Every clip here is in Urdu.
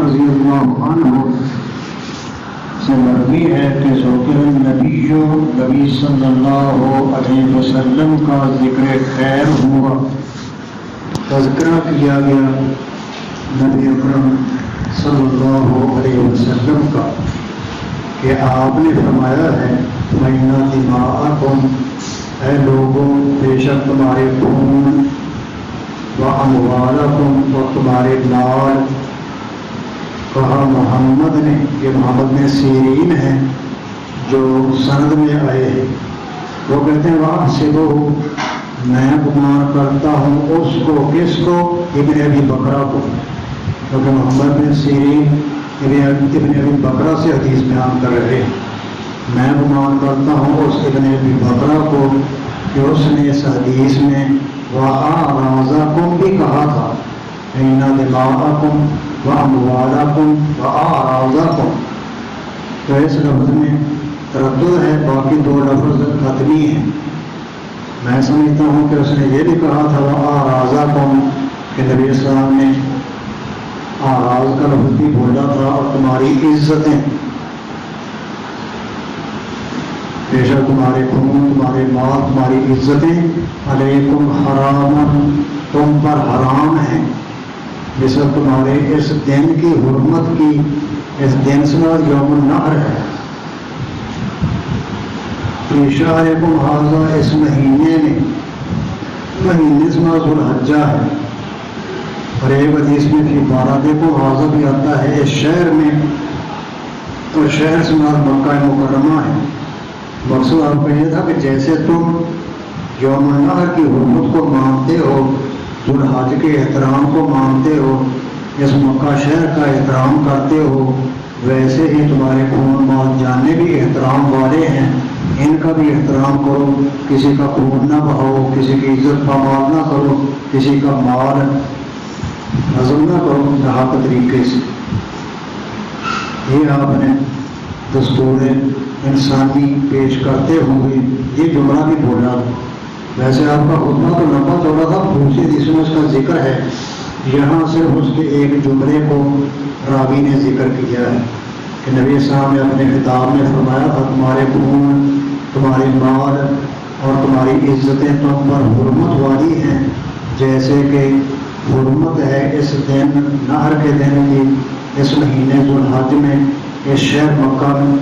رضی اللہ عنہ سے مروی ہے کہ ذکر نبی صلی اللہ علیہ وسلم کا ذکر خیر ہوا، تذکرہ کیا گیا نبی اکرم صلی اللہ علیہ وسلم کا کہ آپ نے فرمایا ہے فَإِنَّ دِمَاءَكُمْ، اے لوگوں بے شک تمہارے خون وَأَمْوَالَكُمْ اور تمہارے مال، کہا محمد نے، یہ محمد نے سیرین ہیں جو سند میں آئے ہیں، وہ کہتے ہیں وَأَحْسِبُهُ، میں گمان کرتا ہوں اس کو، کس کو؟ ابن ابی بکرہ کو، کیونکہ محمد بن سیرین ابن ابی بکرہ سے حدیث بیان کر رہے ہیں، میں گمان کرتا ہوں اس ابن ابی بکرہ کو کہ اس نے اس حدیث میں وَأَعْرَاضَكُمْ بھی کہا تھا، إِنَّ دِمَاءَكُمْ وَأَمْوَالَكُمْ وَأَعْرَاضَكُمْ، تو اس لفظ میں تردد ہے، باقی دو لفظ قطعی ہیں۔ میں سمجھتا ہوں کہ اس نے یہ بھی کہا تھا وَأَعْرَاضَكُمْ کہ نبی السلام نے آراز کا لفظ بھی بولا تھا، اور تمہاری عزتیں، بے شک تمہارے خون، تمہارے مال، تمہاری عزتیں علیکم حرام، تم پر حرام ہیں، جس وقت تمہارے اس دن کی حرمت کی، اس دن سے یوم النحر ہے، فی شہرکم ھذا، اس مہینے میں، مہینے سے ذو الحجہ ہے، اور ایک حدیث میں فی باراتکم ھذا بھی آتا ہے اس شہر میں، اور شہر سے مراد مکہ مکرمہ ہے۔ مقصود آپ کا یہ تھا کہ جیسے تم یوم النحر کی حرمت کو مانتے ہو، ذو الحج کے احترام کو مانتے ہو، اس مکہ شہر کا احترام کرتے ہو، ویسے ہی تمہارے خون مال جاننے بھی احترام والے ہیں، ان کا بھی احترام کرو، کسی کا خون نہ بہاؤ، کسی کی عزت پامال نہ کرو، کسی کا مال ہضم نہ کرو ناحق طریقے سے۔ یہ آپ نے دستور انسانی پیش کرتے ہوئے یہ جملہ بھی بولا۔ ویسے آپ کا خطبہ تو لمبا چوڑا تھا، دوسری حدیث میں اس کا ذکر ہے، یہاں صرف اس کے ایک جملے کو راوی نے ذکر کیا ہے کہ نبی صاحب نے اپنے خطاب میں فرمایا تھا تمہارے خون، تمہارے مال اور تمہاری عزتیں تم پر حرمت والی ہیں، جیسے کہ حرمت ہے اس دن نہر کے دن کی، اس مہینے ذو الحج میں، اس شہر مکہ میں۔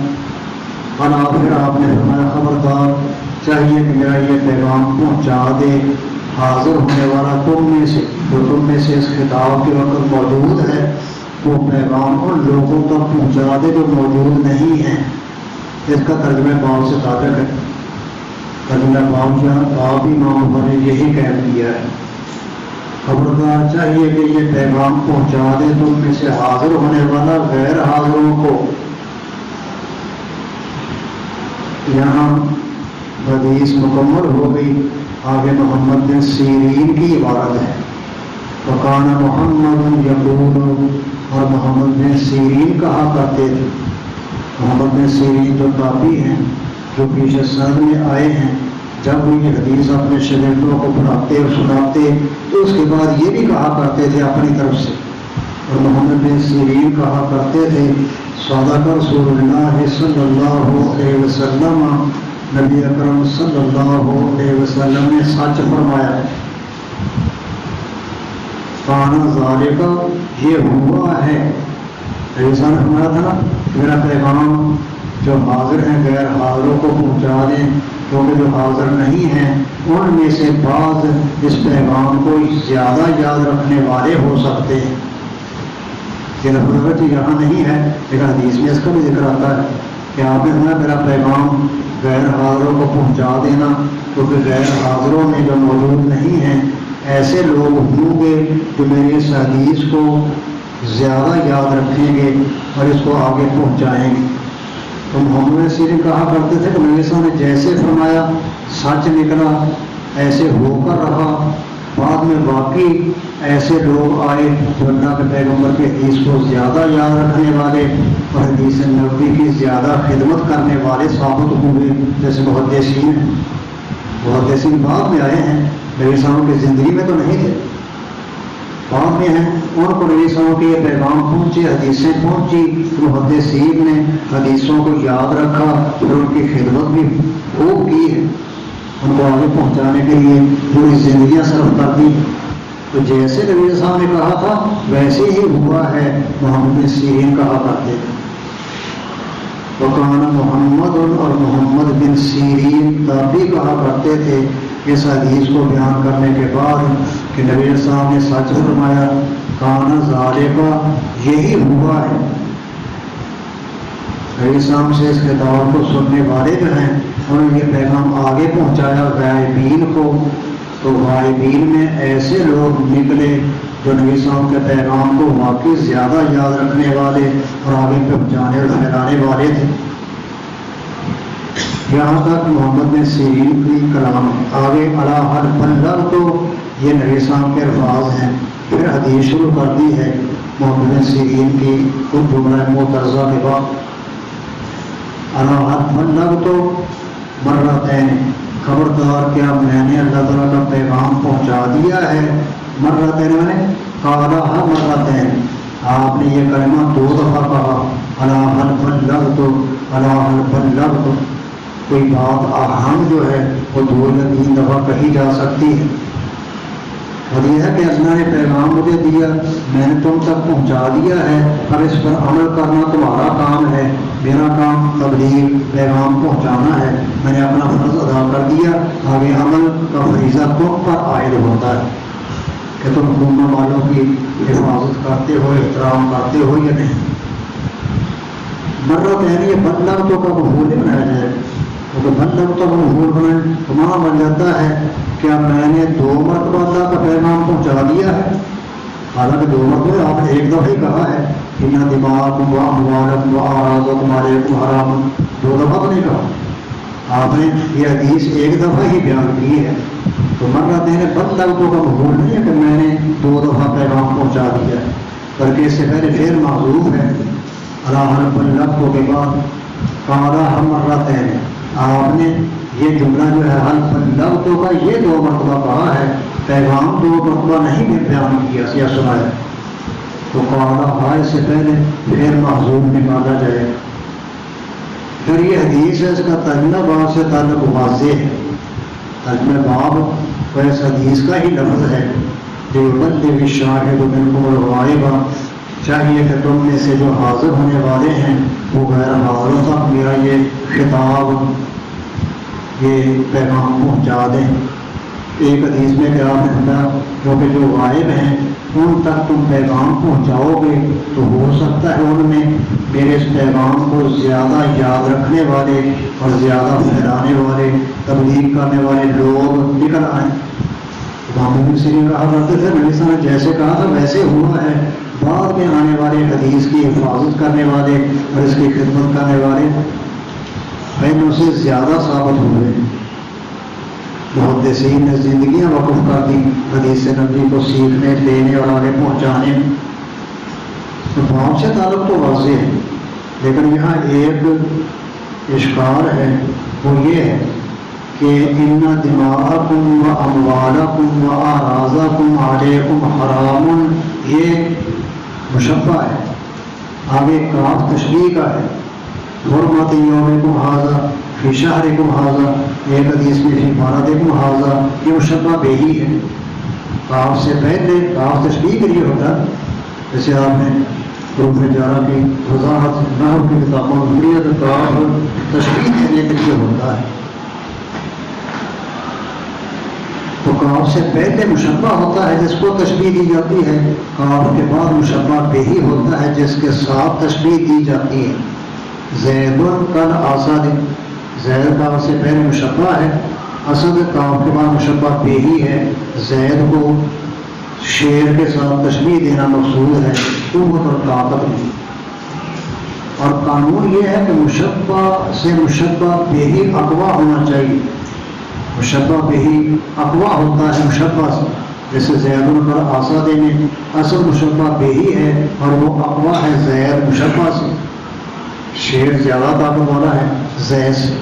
اور پھر آپ نے فرمایا خبردار، چاہیے کہ میرا یہ پیغام پہنچا دے حاضر ہونے والا تم میں سے، جو تم میں سے اس خطاب کے وقت موجود ہے، وہ پیغام ان لوگوں تک پہنچا دے جو موجود نہیں ہیں۔ اس کا ترجمہ باب سے تعلق ہے، ترجمہ باب بھی امام نے یہی کہہ دیا ہے، خبردار چاہیے کہ یہ پیغام پہنچا دے تم میں سے حاضر ہونے والا غیر حاضروں کو۔ یہاں حدیث مکمل ہو گئی، آگے محمد بن سیرین کی عبارت ہے، وَقَانَ مُحَمَّدٌ يَقُولُ، اور محمد بن سیرین کہا کرتے تھے۔ محمد بن سیرین تو تابعی ہیں جو پیچھے سند میں آئے ہیں، جب وہ یہ حدیث اپنے شاگردوں کو پڑھاتے اور سناتے تو اس کے بعد یہ بھی کہا کرتے تھے اپنی طرف سے، اور محمد بن سیرین کہا کرتے تھے صدق رسول اللہ صلی اللہ علیہ وسلم، نبی اکرم صلی اللہ علیہ وسلم نے سچ فرمایا۔ کانا ذالک، یہ ہوا ہے، ایسا نے فرمایا تھا نا میرا پیغام جو حاضر ہیں غیر حاضروں کو پہنچا دیں، کیونکہ جو حاضر نہیں ہیں ان میں سے بعض اس پیغام کو زیادہ یاد رکھنے والے ہو سکتے ہیں۔ یہ لفظ یہاں نہیں ہے لیکن حدیث میں اس کا بھی ذکر آتا ہے کہ آپ نے میرا پیغام غیر حاضروں کو پہنچا دینا، کیونکہ غیر حاضروں میں جو موجود نہیں ہیں ایسے لوگ ہوں گے جو میری اس حدیث کو زیادہ یاد رکھیں گے اور اس کو آگے پہنچائیں گے۔ تو محمد سیرین کہا کرتے تھے کہ نبی صاحب نے جیسے فرمایا سچ نکلا، ایسے ہو کر رہا۔ بعد میں واقعی ایسے لوگ آئے جو اللہ کے پیغمبر کی حدیث کو زیادہ یاد رکھنے والے اور حدیث نبوی کی زیادہ خدمت کرنے والے ثابت ہوئے، جیسے محدثین ہیں۔ محدثین بعد میں آئے ہیں، نبی صاحب کی زندگی میں تو نہیں تھے، بعد میں ہیں ان کو نبی صلی اللہ علیہ وسلم کے یہ پیغام پہنچے، حدیثیں پہنچی، محدثین نے حدیثوں کو یاد رکھا، پھر ان کی خدمت بھی خوب کی ہے، ان کو آگے پہنچانے کے لیے پوری زندگیاں صرف کر دی۔ تو جیسے نبی صلی اللہ علیہ وسلم نے کہا تھا ویسے ہی ہوا ہے۔ محمد بن سیرین کہا کرتے تھے وکان محمد، اور محمد بن سیرین تب بھی کہا کرتے تھے اس حدیث کو بیان کرنے کے بعد کہ نبی صلی اللہ علیہ وسلم نے سچ فرمایا، کان ذالکا، یہی ہوا ہے۔ نبی صلی اللہ علیہ وسلم سے اس خطاب کو سننے والے جو ہیں انہوں نے یہ پیغام آگے پہنچایا غائبین کو، تو غائبین میں ایسے لوگ نکلے جو نبی صلی اللہ علیہ وسلم کے پیغام کو واقعی زیادہ یاد رکھنے والے اور آگے پہنچانے اور پھیلانے والے تھے۔ یہاں تک محمد بن سیرین کی کلام آگے علی حل بلغ، تو یہ نبی صلی اللہ علیہ وسلم کے الفاظ ہیں۔ پھر حدیث شروع کر دی ہے محمد بن سیرین کی خود جملہ معترضہ کے بعد، علی حل بلغ تو مرتين، خبردار کیا میں نے اللہ تعالیٰ کا پیغام پہنچا دیا ہے۔ مرتين میں نے قالها مرتين، آپ نے یہ کلمہ 2 دفعہ کہا، علی حل بلغت، علی حل بلغت۔ کوئی بات اہم جو ہے وہ 2 یا 3 دفعہ کہی جا سکتی ہے، اور یہ ہے کہ اللہ نے پیغام مجھے دیا، میں نے تم تک پہنچا دیا ہے، اب اس پر عمل کرنا تمہارا کام ہے، میرا کام تبلیغ پیغام پہنچانا ہے، میں نے اپنا فرض ادا کر دیا، آگے عمل کا فریضہ تم پر عائد ہوتا ہے کہ تم امت والوں کی حفاظت کرتے ہو، احترام کرتے ہو یا نہیں۔ مرت یعنی یہ بدلغتوں کا مفعول بنایا جائے، کیونکہ بدلغتوں کا مفعول بنائے تو وہاں بن جاتا ہے کیا میں نے 2 مرتبہ اللہ کا پیغام پہنچا دیا ہے، حالانکہ 2 مرتبہ آپ نے 1 دفعہ ہی کہا ہے ان دماغکم و اموالکم و اعراضکم علیکم حرام، 2 دفعہ تو نہیں کہا، آپ نے یہ حدیث 1 دفعہ ہی بیان کی ہے۔ تو مرت یعنی بدلغتوں کا مفعول نہیں ہے کہ میں نے 2 دفعہ پیغام پہنچا دیا، بلکہ اس سے پہلے فعل محذوف ہے، علی حل بلغت کے بعد قالہ مرتين، آپ نے یہ جملہ جو ہے حل بلغت کا یہ 2 مرتبہ کہا ہے، پیغام 2 مرتبہ نہیں بیان کیا یا سنایا، تو قالہ سے پہلے فعل محذوف نکالا جائے۔ پھر یہ حدیث ہے، اس کا ترجمہ باب سے تعلق واضح ہے، ترجمہ باب وہ اس حدیث کا ہی لفظ ہے، لیبلغ الشاہد منکم الغائب، چاہیے کہ تم میں سے جو حاضر ہونے والے ہیں وہ غیر حاضروں تک میرا یہ خطاب، یہ پیغام پہنچا دیں۔ ایک حدیث میں کہ آپ نے بتایا کیونکہ جو غائب ہیں ان تک تم پیغام پہنچاؤ گے تو ہو سکتا ہے ان میں میرے اس پیغام کو زیادہ یاد رکھنے والے اور زیادہ پھیلانے والے، تبلیغ کرنے والے لوگ نکل آئیں۔ محمد بن سیرین کہا کرتے تھے نبی صلی اللہ علیہ وسلم نے جیسے کہا تھا ویسے ہوا ہے، بعد میں آنے والے حدیث کی حفاظت کرنے والے اور اس کی خدمت کرنے والے پہلوں سے زیادہ ثابت ہوئے۔ محدثین نے زندگیاں وقف کر دی حدیث نبوی کو سیکھنے، دینے اور آگے پہنچانے۔ تو باب سے تعلق تو واضح ہے، لیکن یہاں ایک اشکال ہے، وہ یہ ہے کہ ان دماءکم و اموالکم و اعراضکم علیکم حرام، یہ مشبہ ہے، آگے کاف تشبیہ کا ہے، حرمت یومکم ھذا فی شہرکم ھذا، ایک حدیث میں فی بلدکم ھذا، یہ مشبہ بہی ہے، کاف سے پہلے کاف تشبیہ کے لیے ہوتا ہے، جیسے آپ نے حروف جارہ کی وضاحت نحو کی کتابوں میں کاف تشبیہ دینے کے لیے ہوتا ہے، تو کاف سے پہلے مشبہ ہوتا ہے جس کو تشبیہ دی جاتی ہے، کاف کے بعد مشبہ بہی ہوتا ہے جس کے ساتھ تشبیہ دی جاتی ہے۔ زید کل اسد، زید کاف سے پہلے مشبہ ہے، اسد کاف کے بعد مشبہ بہی ہے، زید کو شیر کے ساتھ تشبیہ دینا مقصود ہے، قوت اور طاقت میں۔ اور قانون یہ ہے کہ مشبہ سے مشبہ بہی اقویٰ ہونا چاہیے، مشبہ بہی اقویٰ ہوتا ہے مشبہ سے، جیسے زید پر اسد میں اصل مشبہ بہی ہے اور وہ اقویٰ ہے زید مشبہ سے، شیر زیادہ طاقت والا ہے زید سے۔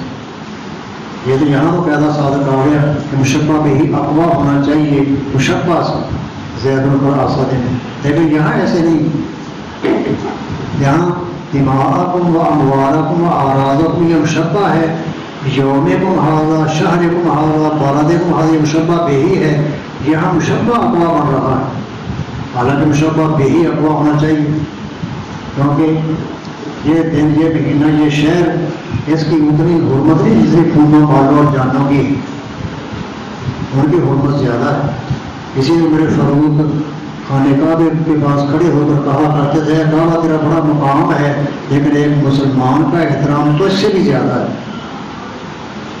یہ تو یہاں تو قاعدہ صادق آ گیا کہ مشبہ بہی اقویٰ ہونا چاہیے مشبہ سے، زید بن اسد میں، لیکن یہاں ایسے نہیں، یہاں دماءکم و اموالکم و اعراضکم یہ مشبہ ہے، یومکم ھذا شہرکم ھذا بلدکم ھذا، یہ مشبہ بہی ہے، یہاں مشبہ اقوا بن رہا ہے، حالانکہ مشبہ بہی اقوا ہونا چاہیے، کیونکہ یہ دن، یہ مہینہ، یہ شہر، اس کی اتنی حرمت نہیں جتنی خونوں مالوں اور جانوں کی، ان کی حرمت زیادہ ہے۔ اسی نے میرے فاروق خانہ کعبہ کے پاس کھڑے ہو کر کہا کرتے تھے، کعبہ تیرا بڑا مقام ہے لیکن ایک مسلمان کا احترام تو اس سے بھی زیادہ ہے۔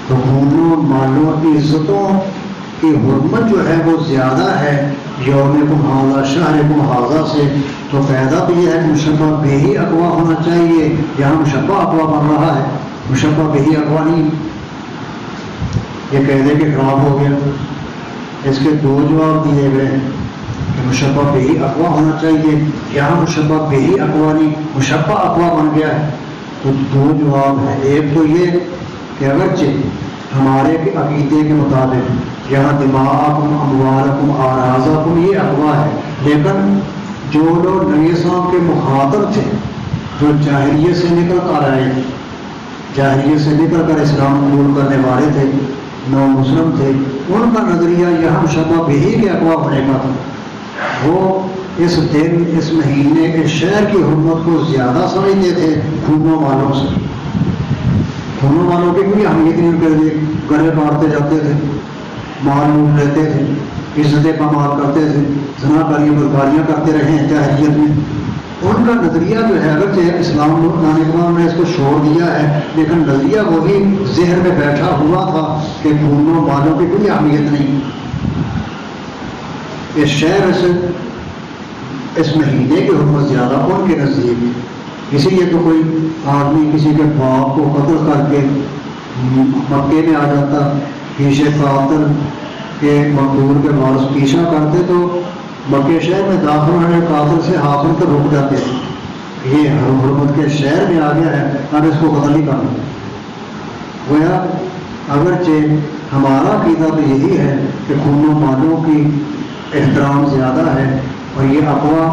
تو خونوں مالوں کی عزتوں کی حرمت جو ہے وہ زیادہ ہے یومکم ھذا شہرکم ھذا سے، تو فائدہ تو یہ ہے کہ مشبہ بہی اقوا ہونا چاہیے، یہاں مشبہ اقوا بن رہا ہے، مشبہ بہی اقوا نہیں۔ یہ کہہ دے کہ خراب ہو گیا، اس کے دو جواب دیے گئے ہیں کہ مشبہ بہی اقوا ہونا چاہیے، یہاں مشبہ بہی اقوا نہیں، مشبہ اقوا بن گیا ہے۔ تو دو جواب ہیں، ایک تو یہ کہ اگرچہ ہمارے عقیدے کے مطابق یہاں دماءکم اموالکم اعراضکم یہ اقوا ہے، لیکن جو لوگ نبی اسلام کے مخاطب تھے، جو جاہلیت سے نکل کر آئے، جاہلیت سے نکل کر اسلام قبول کرنے والے تھے، نو مسلم تھے، ان کا نظریہ یہاں مشبہ بہی کے اقوا ہونے کا تھا۔ وہ اس دن، اس مہینے، اس شہر کی حرمت کو زیادہ سمجھتے تھے خونوں والوں سے۔ خونوں والوں کی کوئی اہمیت نہیں کرتے، گلے کاٹتے جاتے تھے، مال لوٹ لیتے تھے، عزتیں پامال کرتے تھے، زنا کاریاں بدکاریاں کرتے رہے ہیں جاہلیت میں۔ ان کا نظریہ جو ہے، اگرچہ اسلام لانے کے بعد نے اس کو چھوڑ دیا ہے، لیکن نظریہ وہی ذہن میں بیٹھا ہوا تھا کہ خونوں والوں کی کوئی اہمیت نہیں۔ اس شہر سے، اس مہینے کی حرمت زیادہ ان کے نزدیک، اسی لیے تو کوئی آدمی کسی کے باپ کو قتل کر کے مکے میں آ جاتا، پیچھے قاتل کے مقتول کے وارث پیچھا کرتے تو مکے شہر میں داخل ہونے قاتل سے ہاتھوں پر رک جاتے ہیں، یہ حرمت کے شہر میں آ گیا ہے، اب اس کو قتل نہیں کرنا۔ گویا اگرچہ ہمارا عقیدہ تو یہی ہے کہ خونوں مالوں کی احترام زیادہ ہے، اور یہ اقوا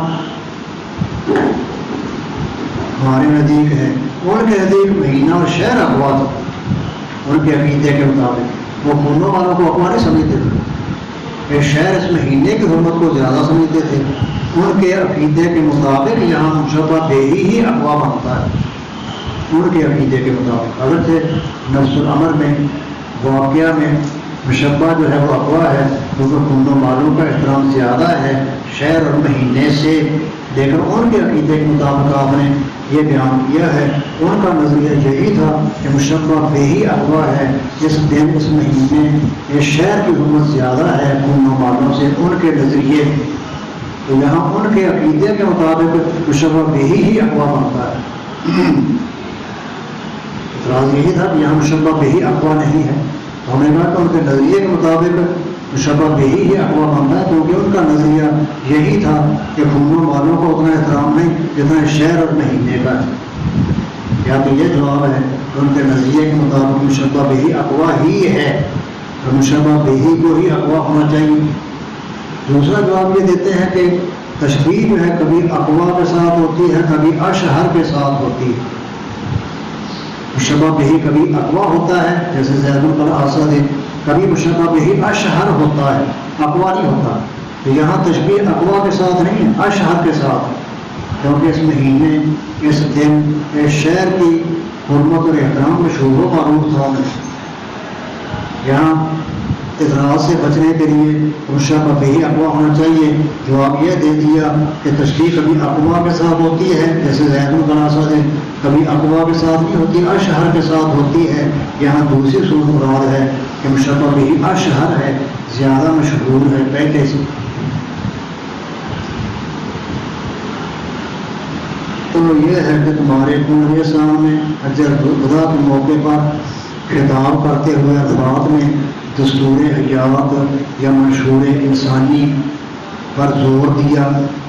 ہمارے نزدیک ہے، ان کے نزدیک مہینہ اور شہر اقوا تھا، ان کے عقیدے کے مطابق وہ خونوں والوں کو اقوا نہیں سمجھتے تھے، یہ شہر اس مہینے کی حرمت کو زیادہ سمجھتے تھے۔ ان کے عقیدے کے مطابق یہاں مشبہ بہی ہی اقوا بنتا ہے، ان کے عقیدے کے مطابق، اگرچہ نفس الامر میں، واقعہ میں مشبہ جو ہے وہ اقوا ہے، کیونکہ خونوں مالوں کا احترام زیادہ ہے شہر اور مہینے سے، لیکن ان کے عقیدے کے مطابق آپ نے یہ بیان کیا ہے، ان کا نظریہ یہی تھا کہ مشبہ بہی اقوا ہے، اس دن، اس مہینے، یہ شہر کی حرمت زیادہ ہے خونوں مالوں سے، ان کے نظریے، تو یہاں ان کے عقیدے کے مطابق مشبہ بہی ہی اقوا بنتا ہے۔ اعتراض یہی تھا کہ یہاں مشبہ بہی اقوا نہیں ہے، تو ہم نے کہا کہ ان کے نظریے کے مطابق مشبہ بہی ہی اقوا بنتا ہے، کیونکہ ان کا نظریہ یہی تھا کہ خونوں والوں کو اتنا احترام نہیں جتنا شہر اور مہینے کا ہے۔ یا تو یہ جواب ہے کہ ان کے نظریے کے مطابق مشبہ بہی اقوا ہی ہے، تو مشبہ بہی کو ہی اقوا ہونا چاہیے۔ دوسرا جواب یہ دیتے ہیں کہ تشبیہ جو ہے کبھی اقوا کے ساتھ ہوتی ہے، کبھی اشہر کے ساتھ ہوتی ہے۔ مشبہ بہی کبھی اقوا ہوتا ہے جیسے زید بن اسد ہے، کبھی مشبہ بہی اشہر ہوتا ہے، اقوا نہیں ہوتا۔ تو یہاں تشبیہ اقوا کے ساتھ نہیں ہے، اشہر کے ساتھ، کیونکہ اس مہینے، اس دن، اس شہر کی حرمت اور احترام مشہور و معروف تھا۔ یہاں اعتراض سے بچنے کے لیے مشبہ بہی اقوا ہونا چاہیے، جواب یہ دے دیا کہ تشبیہ کبھی اقوا کے ساتھ ہوتی ہے جیسے زید بن اسد ہے، کبھی اقوا کے ساتھ نہیں ہوتی، اشہر کے ساتھ ہوتی ہے۔ یہاں دوسری صورت مراد ہے کہ مشبہ بہی اشہر ہے، زیادہ مشہور ہے پہلے سے۔ تو یہ ہے کہ تمہارے میرے سامنے حجۃ الوداع کے موقع پر خطاب کرتے ہوئے الفاظ میں دستور حیات یا منشور انسانی پر زور دیا،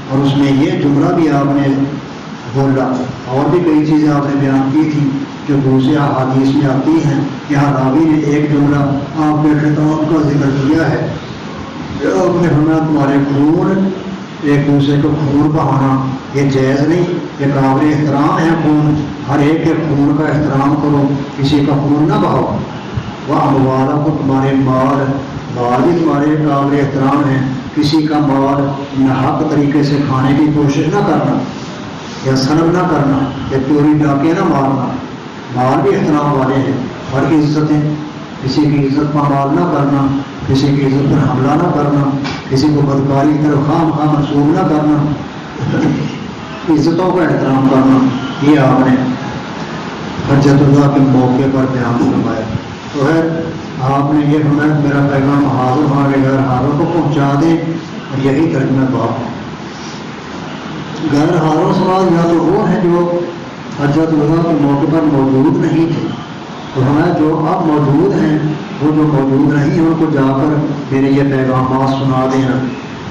اور اس میں یہ جملہ بھی آپ نے بولا، اور بھی کئی چیزیں آپ نے بیان کی تھی جو دوسرے احادیث میں آتی ہیں۔ یہاں راوی نے ایک جملہ آپ کے خطاب کا ذکر کیا ہے اپنے فرمایا تمہارے خون ایک دوسرے کو خون بہانا یہ جائز نہیں، یہ قابل احترام ہے خون، ہر ایک کے خون کا احترام کرو، کسی کا خون نہ بہاؤ۔ وہ اموالہ کو تمہارے مال بھی تمہارے قابل احترام ہیں، کسی کا مال ناحق طریقے سے کھانے کی کوشش نہ کرنا یا سلب نہ کرنا یا چوری ڈاکے نہ مارنا، مال بھی احترام والے ہیں۔ اور عزتیں، کسی کی عزت پر مال نہ کرنا، کسی کی عزت پر حملہ نہ کرنا، کسی کو بدکاری کی طرف خواہ مخواہ منسوب نہ کرنا، عزتوں کا احترام کرنا، یہ آپ نے حجت اللہ کے موقع پر بیان فرمایا۔ تو ہے آپ نے یہ فرمایا میرا پیغام حاضر ہمارے غیر حاضر کو پہنچا دیں، اور یہی ترجمہ بات ہے۔ غیر حاضر سوال یا تو وہ ہیں جو حجت اللہ کے موقع پر موجود نہیں تھے، تو ہمیں جو اب موجود ہیں وہ جو موجود نہیں ہیں ان کو جا کر میرے یہ پیغامات سنا دینا۔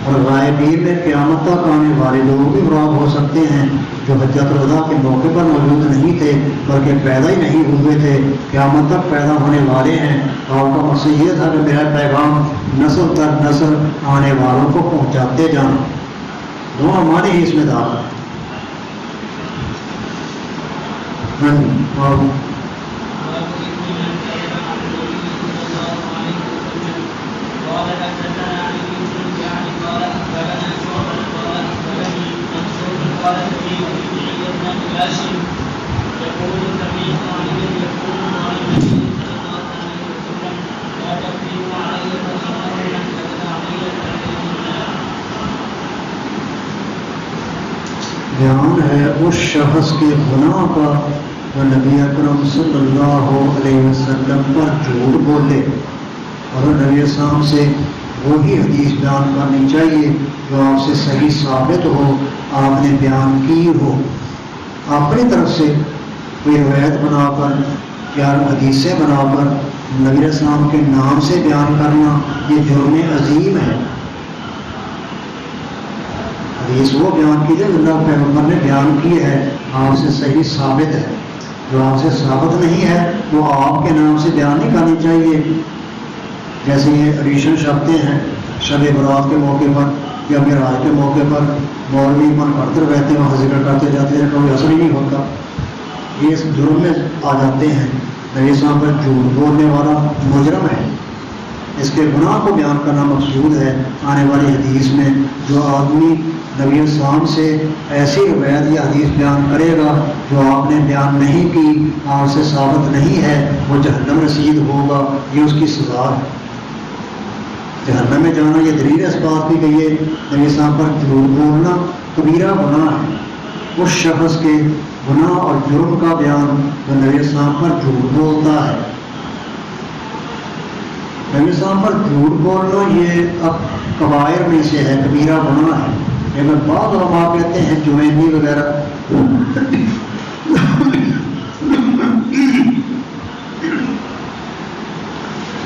اور غائبین میں قیامت تک آنے والے لوگ بھی مراد ہو سکتے ہیں جو حجت الوداع کے موقع پر موجود نہیں تھے بلکہ پیدا ہی نہیں ہوئے تھے، قیامت تک پیدا ہونے والے ہیں۔ آپ کا مقصد یہ تھا کہ میرا پیغام نسل در نسل آنے والوں کو پہنچاتے جانا، دونوں معنی ہی اس میں داخل ہیں۔ بیان ہے اس شخص کے گناہ کا جو نبی اکرم صلی اللہ علیہ وسلم پر جھوٹ بولے، اور نبی السلام سے وہی حدیث بیان کرنی چاہیے جو آپ سے صحیح ثابت ہو، آپ نے بیان کی ہو۔ اپنی طرف سے کوئی روایت بنا کر یا حدیثیں بنا کر نبی السلام کے نام سے بیان کرنا یہ جرم عظیم ہے۔ حدیث وہ بیان کی ہے اللہ پیغمبر نے بیان کی ہے، آپ سے صحیح ثابت ہے۔ جو آپ سے ثابت نہیں ہے وہ آپ کے نام سے بیان نہیں کرنی چاہیے۔ جیسے یہ ایڈیشن شبدیں ہیں شب برات کے موقع پر یا معراج کے موقع پر مولوی من پڑھتے رہتے ہیں، وہاں ذکر کرتے جاتے ہیں، کوئی اثر ہی نہیں ہوتا، یہ اس جرم میں آ جاتے ہیں۔ نبی صاحب پر جھوٹ بولنے والا مجرم ہے، اس کے گناہ کو بیان کرنا مقصود ہے۔ آنے والی حدیث میں جو آدمی نبی السلام سے ایسی روایت یا حدیث بیان کرے گا جو آپ نے بیان نہیں کی، آپ سے ثابت نہیں ہے، وہ جہنم رسید ہوگا، یہ اس کی سزا ہے۔ جہنم میں جانا یہ دلیل اس بات کی کہ یہ نبی السلام پر جھوٹ بولنا کبیرہ گناہ ہے۔ اس شخص کے گناہ اور جرم کا بیان جو نبی السلام پر جھوٹ بولتا ہے۔ نبی السلام پر جھوٹ بولنا یہ اب کبائر میں سے ہے، کبیرہ گناہ ہے۔ لیکن بعض علماء کہتے ہیں جوینی وغیرہ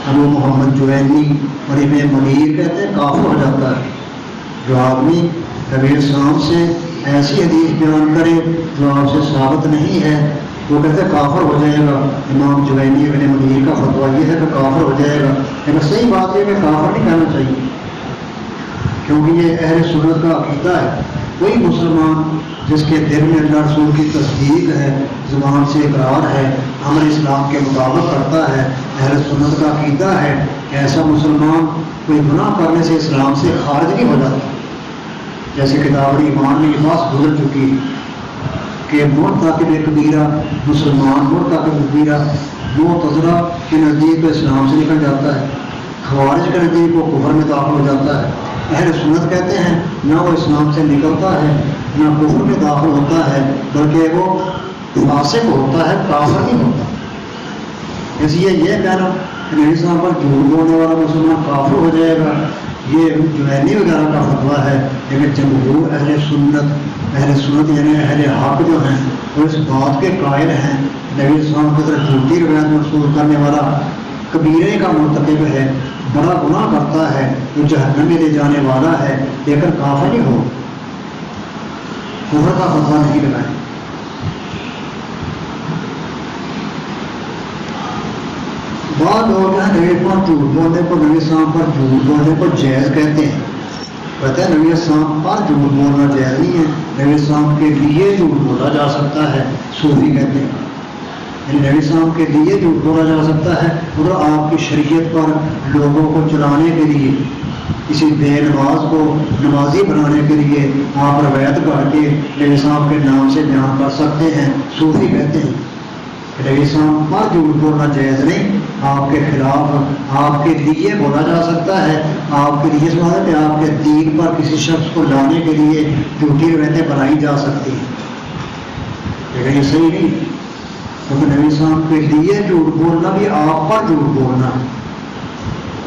ابو محمد جوینی اور ابن منیر کہتے ہیں کافر ہو جاتا ہے جو آدمی نبی السلام سے ایسی حدیث بیان کرے جو آپ سے ثابت نہیں ہے، وہ کہتے ہیں کافر ہو جائے گا۔ امام جوینی ابن منیر کا فتویٰ یہ ہے کہ کافر ہو جائے گا، لیکن صحیح بات یہ کہ کافر نہیں کہنا چاہیے، کیونکہ یہ اہل سنت کا عقیدہ ہے۔ کوئی مسلمان جس کے دل میں اللہ رسول کی تصدیق ہے، زبان سے اقرار ہے، عمل اسلام کے مطابق کرتا ہے، اہل سنت کا عقیدہ ہے، ایسا مسلمان کوئی گناہ کرنے سے اسلام سے خارج نہیں ہو جاتا۔ جیسے کتاب ایمان میں یہ بات گزر چکی ہے کہ مرتکب کبیرہ مسلمان مرتکب کبیرہ معتزلہ کے نزدیک اسلام سے نکل جاتا ہے، خوارج کے نزدیک وہ کفر میں داخل ہو جاتا ہے۔ اہل سنت کہتے ہیں نہ وہ اسلام سے نکلتا ہے نہ کفر میں داخل ہوتا ہے، بلکہ وہ فاسق ہوتا ہے، کافر نہیں ہوتا۔ اس لیے یہ کہنا کہ نبی صاحب پر جھوٹ بولنے والا مسلمان کافر ہو جائے گا یہ جوینی وغیرہ کا فتویٰ ہے، لیکن جمہور اہل سنت یعنی اہل حق جو ہیں وہ اس بات کے قائل ہیں نبی صاحب کی طرف جھوٹی روایت منسوخ کرنے والا کبیرے کا مرتکب ہے، بڑا گناہ کرتا ہے، جو جہنم میں لے جانے والا ہے، لیکن کافر نہیں ہو، کفر کا فتویٰ نہیں لگائیں۔ بعض لوگ ہیں نبی پر جھوٹ بولنے کو، نبی السلام پر جھوٹ بولنے کو جائز کہتے ہیں. کہتے ہیں نبی السلام پر جھوٹ بولنا جائز نہیں ہے، نبی السلام کے لیے جھوٹ بولا جا سکتا ہے. صوفی کہتے ہیں یعنی نبی السلام کے لیے جھوٹ بولا جا سکتا ہے، مگر آپ کی شریعت پر لوگوں کو چلانے کے لیے، کسی بے نماز کو نمازی بنانے کے لیے آپ روایت کر کے نبی السلام کے نام سے بیان کر سکتے ہیں. صوفی کہتے ہیں کہ نبی السلام پر جھوٹ بولنا جائز نہیں، آپ کے خلاف آپ کے لیے بولا جا سکتا ہے. آپ کے لیے سوال ہے کہ آپ کے دین پر کسی شخص کو لانے کے لیے جھوٹی روایتیں بنائی جا سکتی ہیں، لیکن یہ صحیح نہیں، کیونکہ نبی السلام کے لیے جھوٹ بولنا بھی آپ پر جھوٹ بولنا ہے.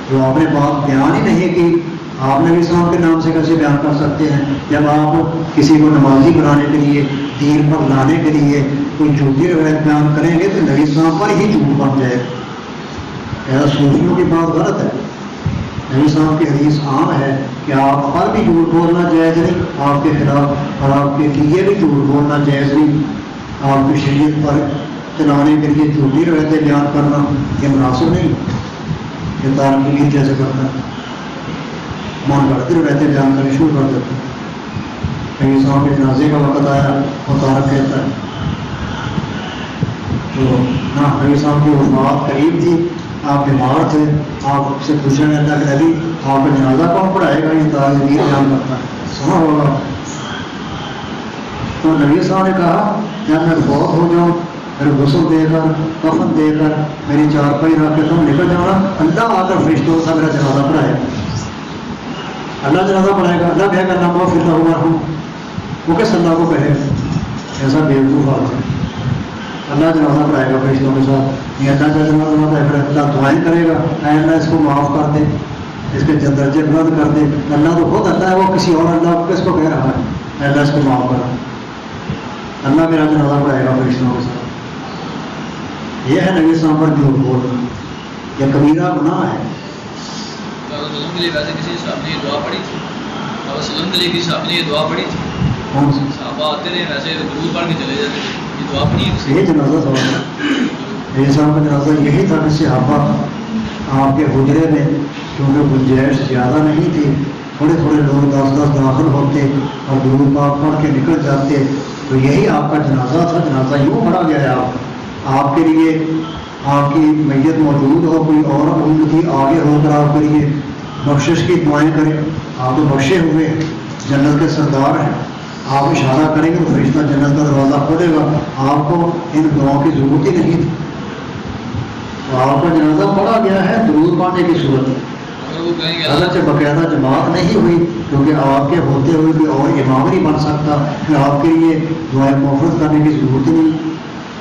جو آپ نے بات بیان ہی نہیں کی، آپ نبی السلام کے نام سے کیسے بیان کر سکتے ہیں؟ جب آپ کسی کو نمازی بنانے کے لیے، دین پر لانے کے لیے کوئی جھوٹی روایت بیان کریں گے تو نبی السلام پر ہی جھوٹ بن جائے. ایسا صوفیوں کی بات غلط ہے. نبی السلام کی حدیث عام ہے کہ آپ پر بھی جھوٹ بولنا جائز نہیں، آپ کے خلاف اور آپ کے لیے بھی جھوٹ بولنا جائز نہیں. آپ کی شریعت پر چلانے کے لیے جھوٹی روایتیں بیان کرنا یہ مناسب نہیں. یہ تارکین جیسے کرتا ہے، مان کرتے روایتیں بیان کرنے شروع کر دیتے ہیں. نبی السلام کے جنازے کا وقت آیا اور تارک کہتا ہے تو نہ نبی السلام کی وفات قریب تھی، آپ بیمار تھے، آپ سے پوچھا گیا تھا کہ نبی آپ کا جنازہ کون پڑھائے گا؟ یہ تارک بیان کرتا ہے، سنا ہوگا. تو نبی السلام نے کہا جب میں فوت ہو جاؤں، میرے غسل دے کر، کفن دے کر، میری چارپائی رکھ کے تم نکل جانا، اللہ آ کر فرشتوں سے میرا جنازہ پڑھائے گا. اللہ جنازہ پڑھائے گا، اللہ کہے گا اللہ کو فرتا ہوا ہوں، وہ کس اللہ کو کہے؟ ایسا بیوقوف آدمی. اللہ جنازہ پڑھائے گا فرشتوں کے ساتھ، یہ اللہ کا جنازہ ہے، پھر اللہ دعائیں کرے گا، اے اللہ اس کو معاف کر دے، اس کے درجے بلند کر دے. اللہ تو خود اللہ ہے، وہ کسی اور اللہ کو کس کو کہہ رہا ہے؟ اے اللہ اس کو معاف کر. اللہ میرا جنازہ پڑھائے گا فرشتوں کے ساتھ. یہ ہے نبی السلام پر جھوٹ بولنا، یہ کبیرہ گناہ ہے. کے لیے ویسے کسی صاحب نے یہ دعا پڑھی تھی، اور وسلم کے لیے کسی صاحب نے یہ دعا پڑھی تھی. کون سی؟ صحابہ آتے رہے ویسے درود پڑھ کے چلے جاتے تھے، یہ دعا پڑھی ہے. یہ جنازہ تھا نبی السلام کا جنازہ یہی تھا کہ صحابہ آپ کے حجرے میں، کیونکہ گنجائش زیادہ نہیں تھی، تھوڑے تھوڑے لوگ 10 داخل ہوتے اور درود پاک پڑھ کے نکل جاتے، تو یہی آپ کا جنازہ تھا. جنازہ یوں پڑھا گیا ہے آپ کے لیے، آپ کی میت موجود ہو، کوئی اور امتی آگے ہو کر آپ کے لیے بخشش کی دعائیں کریں. آپ تو بخشے ہوئے جنت کے سردار ہیں، آپ اشارہ کریں گے تو فرشتہ جنت کا دروازہ کھولے گا، آپ کو ان دعاؤں کی ضرورت ہی نہیں تھی. تو آپ کا جنازہ پڑھا گیا ہے درود پانے کی صورت میں. حالانکہ باقاعدہ جماعت نہیں ہوئی، کیونکہ آپ کے ہوتے ہوئے کوئی اور امام نہیں بن سکتا، پھر آپ کے لیے دعائیں محفوظ کرنے کی ضرورت نہیں.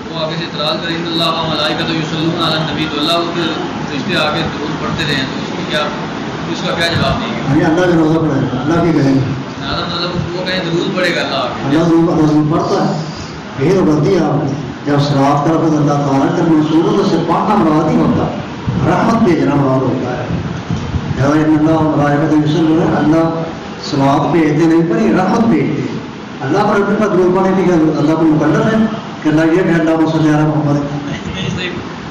وہ آگے سے اعتراض کریں کہ اللہ ملائکۃ یصلون علی النبی، تو اللہ اس کے فرشتے آگے درود پڑھتے رہے ہیں، تو اس کا کیا جواب دیں گے؟ اللہ جنازہ پڑھے گا، اللہ کی کہیں گے مطلب وہ کہیں درود پڑے گا اللہ درود پڑھتا ہے. یہی تو غلطی ہے آپ کی. جب صراط کا لفظ اللہ تعالیٰ کے منصوبوں سے پڑھنا مراد نہیں ہوتا، رحمت بھیجنا مراد ہوتا ہے. اللہ صراط بھیجتے نہیں پر رحمت بھیجتے. اللہ پر اپنے پر درود پڑھنے کی اللہ کو مقرر ہے کہ اللہ یہ کہ اللہ صلی اللہ محمد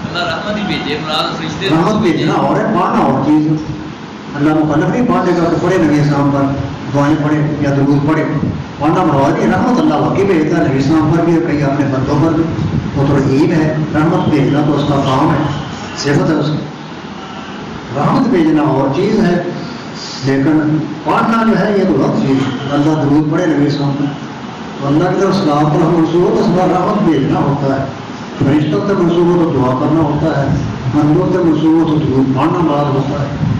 اللہ رحمت ہی بھیجے، مراد فرشتے رحمت بھیجنا اور ہے، پڑھنا اور چیز. اللہ مقرر نہیں پڑھنے کا کہ پڑھے نبی اسلام پر دعائیں پڑھے یا درود پڑھے. پڑھنا مراد ہے رحمت. اللہ واقعی بھیجتا ہے نبی اسلام پر بھی، کئی اپنے بندوں پر بھی. وہ تو رحیم ہے، رحمت بھیجنا تو اس کا کام ہے، صفت ہے اس کی. رحمت بھیجنا اور چیز ہے، لیکن پڑھنا جو ہے یہ تو غلط چیز ہے. اللہ درود پڑھے نبی اسلام پر، تو اللہ کی طرف صلاح پر منصوب ہو تو اس بار رحمت بھیجنا ہوتا ہے. فرشتوں سے منصوب ہو تو دعا کرنا ہوتا ہے، بندوں سے منصوب ہو تو درود پڑھنا مراد ہوتا ہے.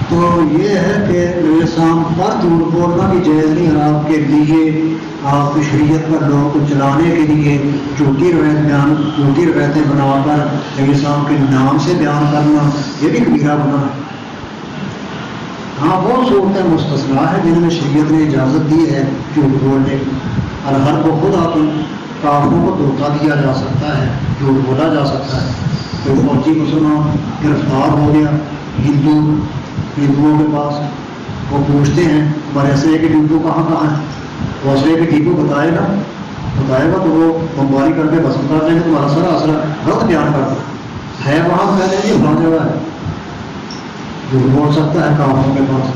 تو یہ ہے کہ نبی السلام پر جھوٹ بولنا بھی جائز نہیں ہے. آپ کے لیے، آپ کی شریعت پر لوگوں کو چلانے کے لیے جھوٹی روایتیں بنا کر نبی السلام کے نام سے بیان کرنا یہ بھی کبیرہ گناہ ہے. ہاں وہ صورتیں مستثنا ہے جن میں شریعت نے اجازت دی ہے جھوٹ بولنے کی. اور ہر کو خود آپ کافروں کو دھوکہ دیا جا سکتا ہے، جھوٹ بولا جا سکتا ہے. کوئی فوجی مسلمان گرفتار ہو گیا ہندوؤں کے پاس، وہ پوچھتے ہیں ہمارے اسلحے کے ڈپو کہاں ہے؟ وہ اسلحے کے ڈپو بتائے گا تو وہ بمباری کر کے بسم کر دیں گے، تمہارا سارا اثر غلط بیان کر دیں. ہے وہاں کہتے ہیں یہ فلاں جگہ ہے، جھوٹ بول سکتا ہے کافروں کے پاس،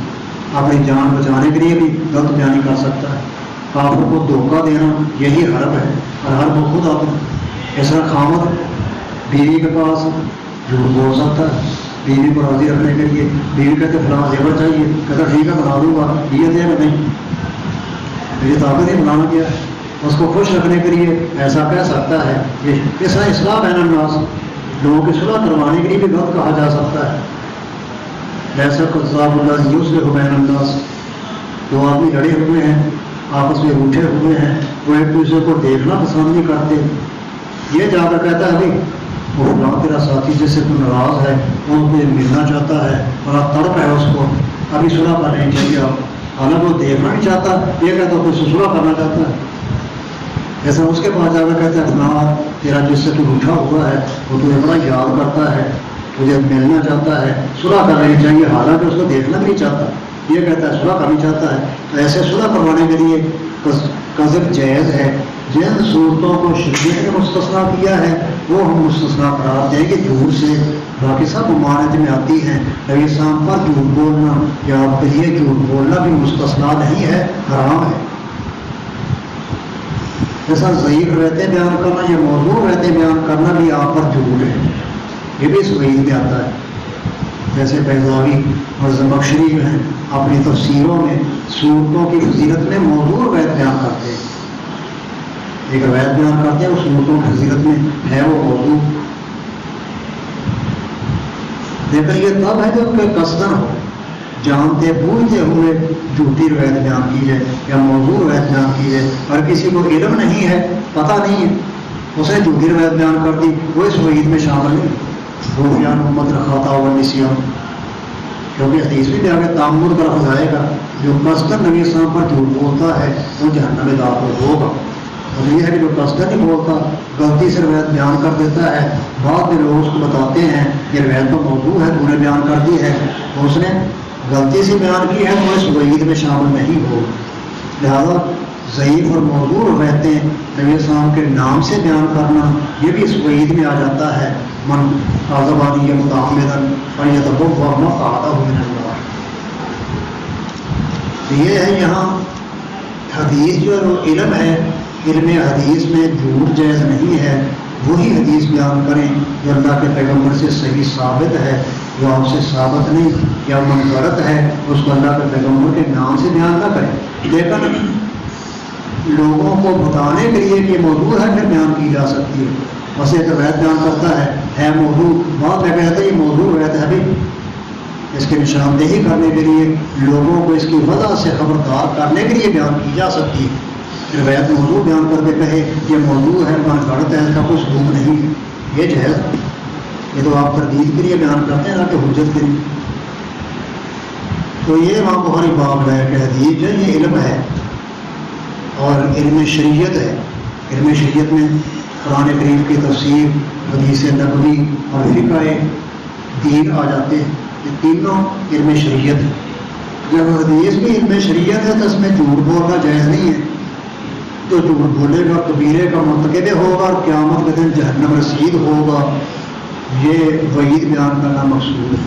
اپنی جان بچانے کے لیے بھی غلط بیانی کر سکتا ہے، کافر کو دھوکہ دینا یہی حرب ہے، اور حرب خود آپ اس طرح خامد بیوی کے پاس جھوٹ بول سکتا ہے بیوی کو راضی رکھنے کے لیے، بیوی کہتے فلاں زیور چاہیے، کہتا ٹھیک ہے بنا دوں گا، یہ دے گا نہیں، یہ طاقت ہی بنانا کیا ہے، اس کو خوش رکھنے کے لیے ایسا کہہ سکتا ہے، یہ اس طرح اصلاح بین الناس، لوگوں کی صلح کروانے کے لیے بھی غلط کہا جا سکتا ہے، ایسا قذاب اللہ یصلح بین الناس، دو آدمی لڑے ہوئے ہیں آپس میں روٹھے ہوئے ہیں، وہ ایک دوسرے کو دیکھنا پسند نہیں کرتے، یہ جا کر کہتا ہے بھائی وہ فلاں تیرا ساتھی جس سے تو ناراض ہے وہ مجھے ملنا چاہتا ہے، بڑا تڑپ ہے اس کو، ابھی صلح کر رہی چاہیے آپ، حالانکہ وہ دیکھنا نہیں چاہتا، یہ کہتا ہے تو صلح کرنا چاہتا ہے، ایسا اس کے پاس جا کر کہتا ہے فلاں تیرا جس سے تو روٹھا ہوا ہے وہ تجھے بڑا یاد کرتا ہے، تجھے ملنا چاہتا ہے، صلح کر لینی چاہیے، حالانکہ اس کو دیکھنا بھی نہیں چاہتا، یہ کہتا ہے صلح کرنی چاہتا ہے، تو ایسے صلح کروانے کے لیے قذف جائز ہے، جن صورتوں کو شریعت نے مستثنا کیا ہے وہ ہم مستثنا قرار دیں گے جھوٹ سے، باقی سب ممانعت میں آتی ہیں، نبی السلام پر جھوٹ بولنا یا آپ کے لیے جھوٹ بولنا بھی مستثنا نہیں ہے، حرام ہے، جیسا ضعیف رہتے بیان کرنا یا موضوع رہتے بیان کرنا بھی آپ پر جھوٹ ہے، یہ بھی اس وعید میں آتا ہے، جیسے بیضاوی اور زمخشری جو ہیں اپنی تفسیروں میں صورتوں کی فضیلت میں موضوع روایت بیان کرتے ہیں، ایک روایت بیان کرتے ہیں، اس صورتوں کی فضیلت میں ہے وہ موضوع، لیکن یہ تب ہے جب کہ قصدن ہو، جانتے بوجھتے ہوئے جھوٹی روایت بیان کی جائے یا موضوع روایت بیان کی جائے، اور کسی کو علم نہیں ہے، پتہ نہیں ہے، اس نے جھوٹی روایت بیان کر دی، وہ اس وعید میں شامل نہیں، روحیان امت رکھاتا ہوا نسیان، کیونکہ حدیث بھی آگے تعمد کا لفظ آئے گا، جو قصدن نبی السلام پر جھوٹ بولتا ہے وہ جہنم میں داخل ہوگا، اور یہ ہے کہ جو قصدن نہیں بولتا غلطی سے روایت بیان کر دیتا ہے، بعد میں لوگ اس کو بتاتے ہیں یہ روایت تو موضوع ہے تو نے بیان کر دی ہے، تو اس نے غلطی سے بیان کی ہے تو اس وعید میں شامل نہیں ہو، لہذا ضعیف اور موضوع روایتیں نبی السلام کے نام سے بیان کرنا یہ بھی اس وعید میں آ جاتا ہے، من کاذبانی متعمدا فلیتبوأ مقعدہ من النار، یہ ہے یہاں حدیث جو ہے وہ علم ہے، علم حدیث میں جھوٹ جائز نہیں ہے، وہی حدیث بیان کریں جو اللہ کے پیغمبر سے صحیح ثابت ہے، جو آپ سے ثابت نہیں یا منفرد ہے اس کو اللہ کے پیغمبر کے نام سے بیان نہ کریں، لیکن لوگوں کو بتانے کے لیے کہ یہ موضوع ہے پھر بیان کی جا سکتی ہے، بس ایک روایت بیان کرتا ہے موضوع، بعد میں کہتا ہے یہ موضوع روایت ہے بھی، اس کی نشاندہی کرنے کے لیے لوگوں کو اس کی وجہ سے خبردار کرنے کے لیے بیان کی جا سکتی ہے، روایت موضوع بیان کر کے کہے یہ موضوع ہے من گھڑت ہے، اس کا کوئی ثبوت نہیں، یہ جائز، یہ تو آپ تردید کے لیے بیان کرتے ہیں نہ کہ حجت کے لیے، تو یہ امام بخاری باب ہے کہ حدیث جو یہ علم ہے اور علم شریعت ہے، علم شریعت میں قرآن کریم کی تفسیر، حدیث نبوی اور فقہ دین آ جاتے ہیں، یہ تینوں علم شریعت ہے، جب حدیث بھی علم شریعت ہے تو اس میں جھوٹ بولنا جائز نہیں ہے، جو جھوٹ بولے گا کبیرے کا مرتکب ہوگا اور قیامت کے دن جہنم رسید ہوگا، یہ وعید بیان کرنا مقصود ہے۔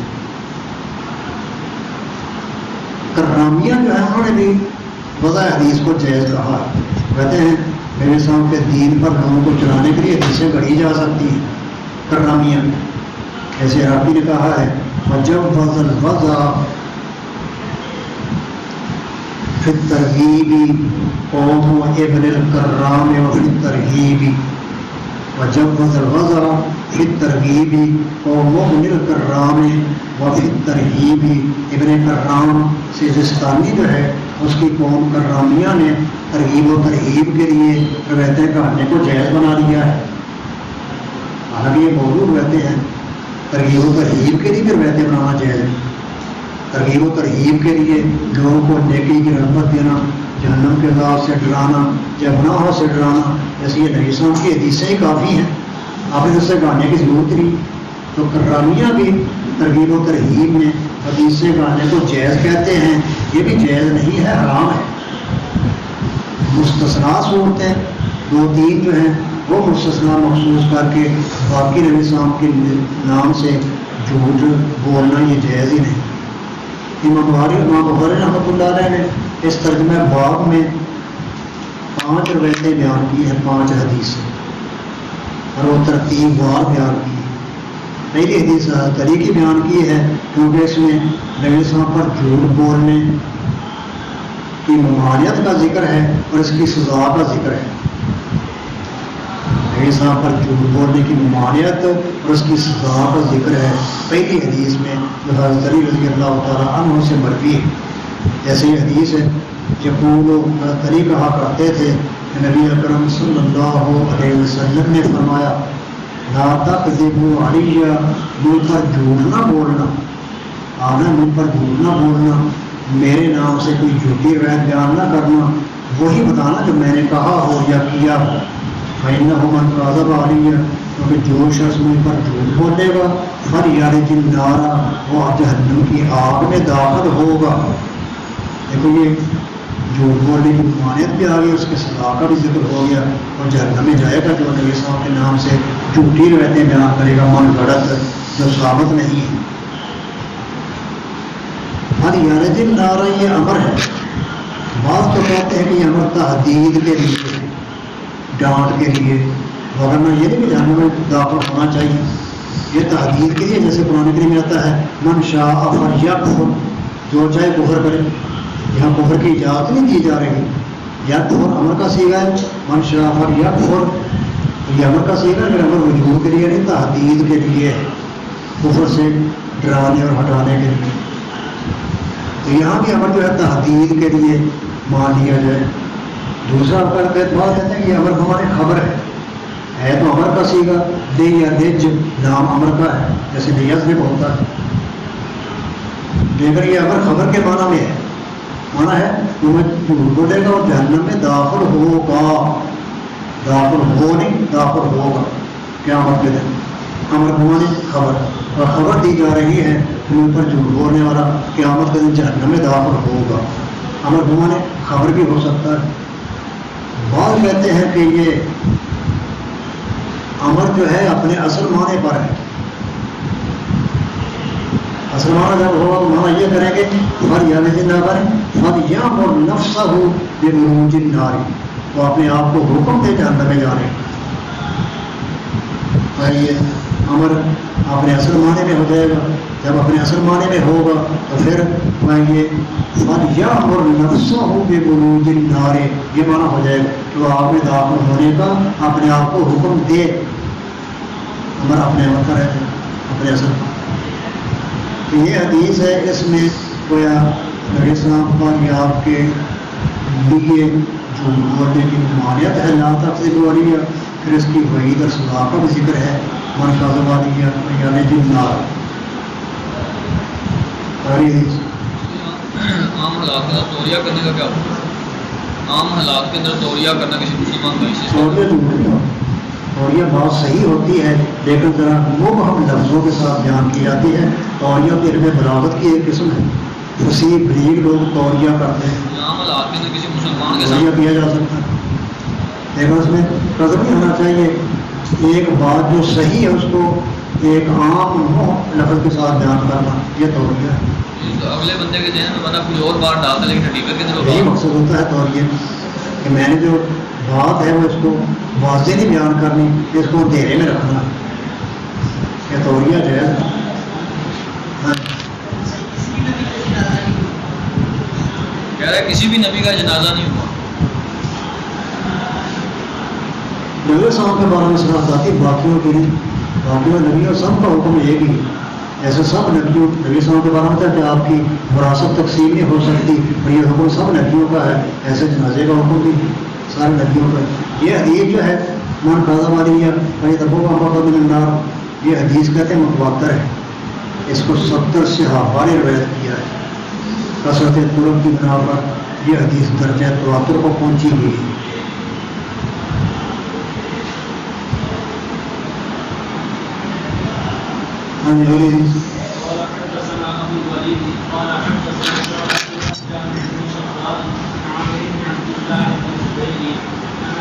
کرامیہ جو ہے انہوں نے بھی وضع حدیث کو جائز کہا، کہتے ہیں میرے اسلام کے دین پر لوگوں کو چلانے کے لیے حدیثیں گڑھی جا سکتی ہیں، کرامیہ ایسے عراقی نے کہا ہے وجب وضع الوضع فی الترغیب قوم ابن الکرام وفی الترغیب، وجب وضع الوضع فی الترغیب قوم ابن الکرام وفی الترغیب، ابن کرام سیزستانی جو ہے اس کی قوم کرامیہ نے ترغیب و ترہیب کے لیے روایتیں کہانی کو جائز بنا دیا ہے، حالانکہ یہ موضوع رہتے ہیں، ترغیب و ترہیب کے لیے بھی روایتیں بنانا جائز ہے، ترغیب و ترہیب کے لیے لوگوں کو نیکی کی رغبت دینا، جہنم کے عذاب سے ڈرانا یا گناہوں سے ڈرانا، جیسے یہ نبی السلام کی حدیثیں ہی کافی ہیں، آپ اس سے گانے کی ضرورت نہیں، تو کرامیہ بھی ترغیب و ترہیب میں حدیث سے گانے کو جائز کہتے ہیں، یہ بھی جائز نہیں ہے، حرام ہے۔ مستثنا صورتیں دو تین جو ہیں وہ مستثنا مخصوص کر کے باقی نبی صاحب کے نام سے جھوٹ بولنا یہ جائز ہی نہیں. امام بخاری رحمۃ اللہ علیہ نے اس ترجمہ باب میں 5 روایتیں بیان کی ہیں, 5 حدیث, اور وہ ترتیب وار بیان کی ہے. پہلی حدیث علی کی بیان کی ہے کیونکہ اس میں نبی صاحب پر جھوٹ بولنے کی ممانعت کا ذکر ہے اور اس کی سزا کا ذکر ہے. نبی صاحب پر جھوٹ بولنے کی ممانعت اور اس کی سزا کا ذکر ہے پہلی حدیث میں جو حضرت علی رضی اللہ تعالیٰ عنہ سے مروی ہے. جیسے یہ حدیث ہے یقول حضرت علی کہا کرتے تھے کہ نبی اکرم صلی اللہ علیہ وسلم نے فرمایا لا تکذبوا علی, مجھ پر جھوٹ نہ بولنا, آنا مجھ پر جھوٹ نہ بولنا, میرے نام سے کوئی جھوٹی روایت بیان نہ کرنا, وہی بتانا جو میں نے کہا ہو یا کیا ہو. فإنه من كذب علی, کیونکہ جو شخص مجھ پر جھوٹ بولے گا فلیرج النار, وہ جہنم کی آگ میں داخل ہوگا. دیکھو یہ جھوٹ بولنے کی ممانعت بھی آ گئی, اس کے سزا کا بھی ذکر ہو گیا, اور جہنم میں جائے گا جو نبی صاحب کے نام سے جھوٹی روایتیں بیان کرے گا من گھڑت جو ثابت نہیں ہے. فلیرج النار یہ امر ہے. بعض تو کہتے ہیں کہ یہ امر تحدید کے لیے, ڈانٹ کے لیے, ورنہ یہ نہیں کہ جہنم میں داخل ہونا چاہیے. یہ تحدید کے لیے, جیسے قرآن کریم میں آتا ہے من شاء فلیکفر, جو چاہے کفر کرے. یہاں کفر کی اجازت نہیں دی جا رہی. یکفر امر کا صیغہ ہے, من شاء فلیکفر یہ امر کا صیغہ ہے, امر وجوب کے لیے نہیں, تحدید کے لیے ہے, کفر سے ڈرانے اور ہٹانے کے لیے. تو یہاں بھی امر جو ہے تحدید کے لیے مان لیا جائے. دوسرا بات کہتے ہیں کہ امر ہمارے خبر ہے تو امر کا صیغہ دے یا دج نام امر کا ہے, جیسے دیس بھی ہوتا ہے, لیکن یہ امر خبر کے معنی میں ہے. معنی ہے تمہیں جھوٹ بولے گا اور جہنم میں داخل ہوگا, داخل ہو نہیں داخل ہوگا قیامت کے دن. امر ہمارے خبر, اور خبر دی جا رہی ہے تمہیں پر جھوٹ بولنے والا قیامت کے دن جہنم میں داخل ہوگا. امر ہمارے خبر بھی ہو سکتا ہے. بعض کہتے ہیں کہ یہ امر جو ہے اپنے اصل معنی پر ہے. اصل معنی جب ہوگا تو معنی یہ کریں گے فلیرج النار, فلیأمر نفسہ بخروج النار, وہ اپنے آپ کو حکم دے جہنم میں جانے. یہ امر اپنے اصل معنی میں ہو جائے گا. جب اپنے اصل معنی میں ہوگا تو پھر یہ فلیأمر نفسہ بخروج النار یہ معنی ہو جائے گا کہ وہ آپ میں داخل ہونے کا اپنے آپ کو حکم دے. امر اپنے آپ کا رہتا ہے اپنے اصل کا. تو یہ حدیث ہے, اس میں گویا نبی صاحب پر یا آپ کے لیے جھوٹ بولنے کی ممانعت ہے لا تکذبوا علی, پھر اس کی وعید اور سزا کا بھی ذکر ہے من کذب علی فلیرج النار. عام حالات کے اندر توریہ کرنے کا کیا ہوتا ہے؟ عام حالات کے اندر توریہ کرنا کسی مسلمان کا حصہ اور یہ بات صحیح ہوتی ہے, لیکن ذرا مبہم لفظوں کے ساتھ بیان کی جاتی ہے. توریہ کے علم بلاغت کی ایک قسم ہے, فصیح بلیغ لوگ توریہ کرتے ہیں. عام حالات کے اندر کسی مسلمان کے توریہ ساتھ کیا جا سکتا ہے, لیکن اس میں قدر نہیں ہونا چاہیے. ایک بات جو صحیح ہے اس کو ایک عام لفظ کے ساتھ بیان کرنا, یہ توریہ ہے. اگلے بندے کے ذہن میں بنا کوئی اور بات ڈالتا ہے لیکن حقیقت کے اندر یہی مقصد ہوتا ہے توریہ کہ میں نے جو بات ہے وہ اس کو واضح نہیں بیان کرنی, اس کو اندھیرے میں رکھنا. یہ توریہ جائز ہے. کہہ رہا ہے کسی بھی نبی کا جنازہ نہیں ہوا. نبی صاحب کے بارے میں صلاح ذاتی باقیوں کے لیے, باقیوں نبیوں سب کا حکم ایک ہی. ایسے سب نبیوں نبی صاحب کے بارے میں تھا کہ آپ کی وراثت تقسیم نہیں ہو سکتی, اور یہ حکم سب نبیوں کا ہے. ایسے جنازے کا حکم بھی سارے نبیوں کا. یہ حدیث جو ہے من کذب علی فلیتبوأ من النار, یہ حدیث کہتے ہیں متواتر ہے. اس کو 70 صحابہ نے روایت کیا ہے. کثرت طرق کی بنا پر یہ حدیث درجہ تواتر کو پہنچی ہوئی ہے.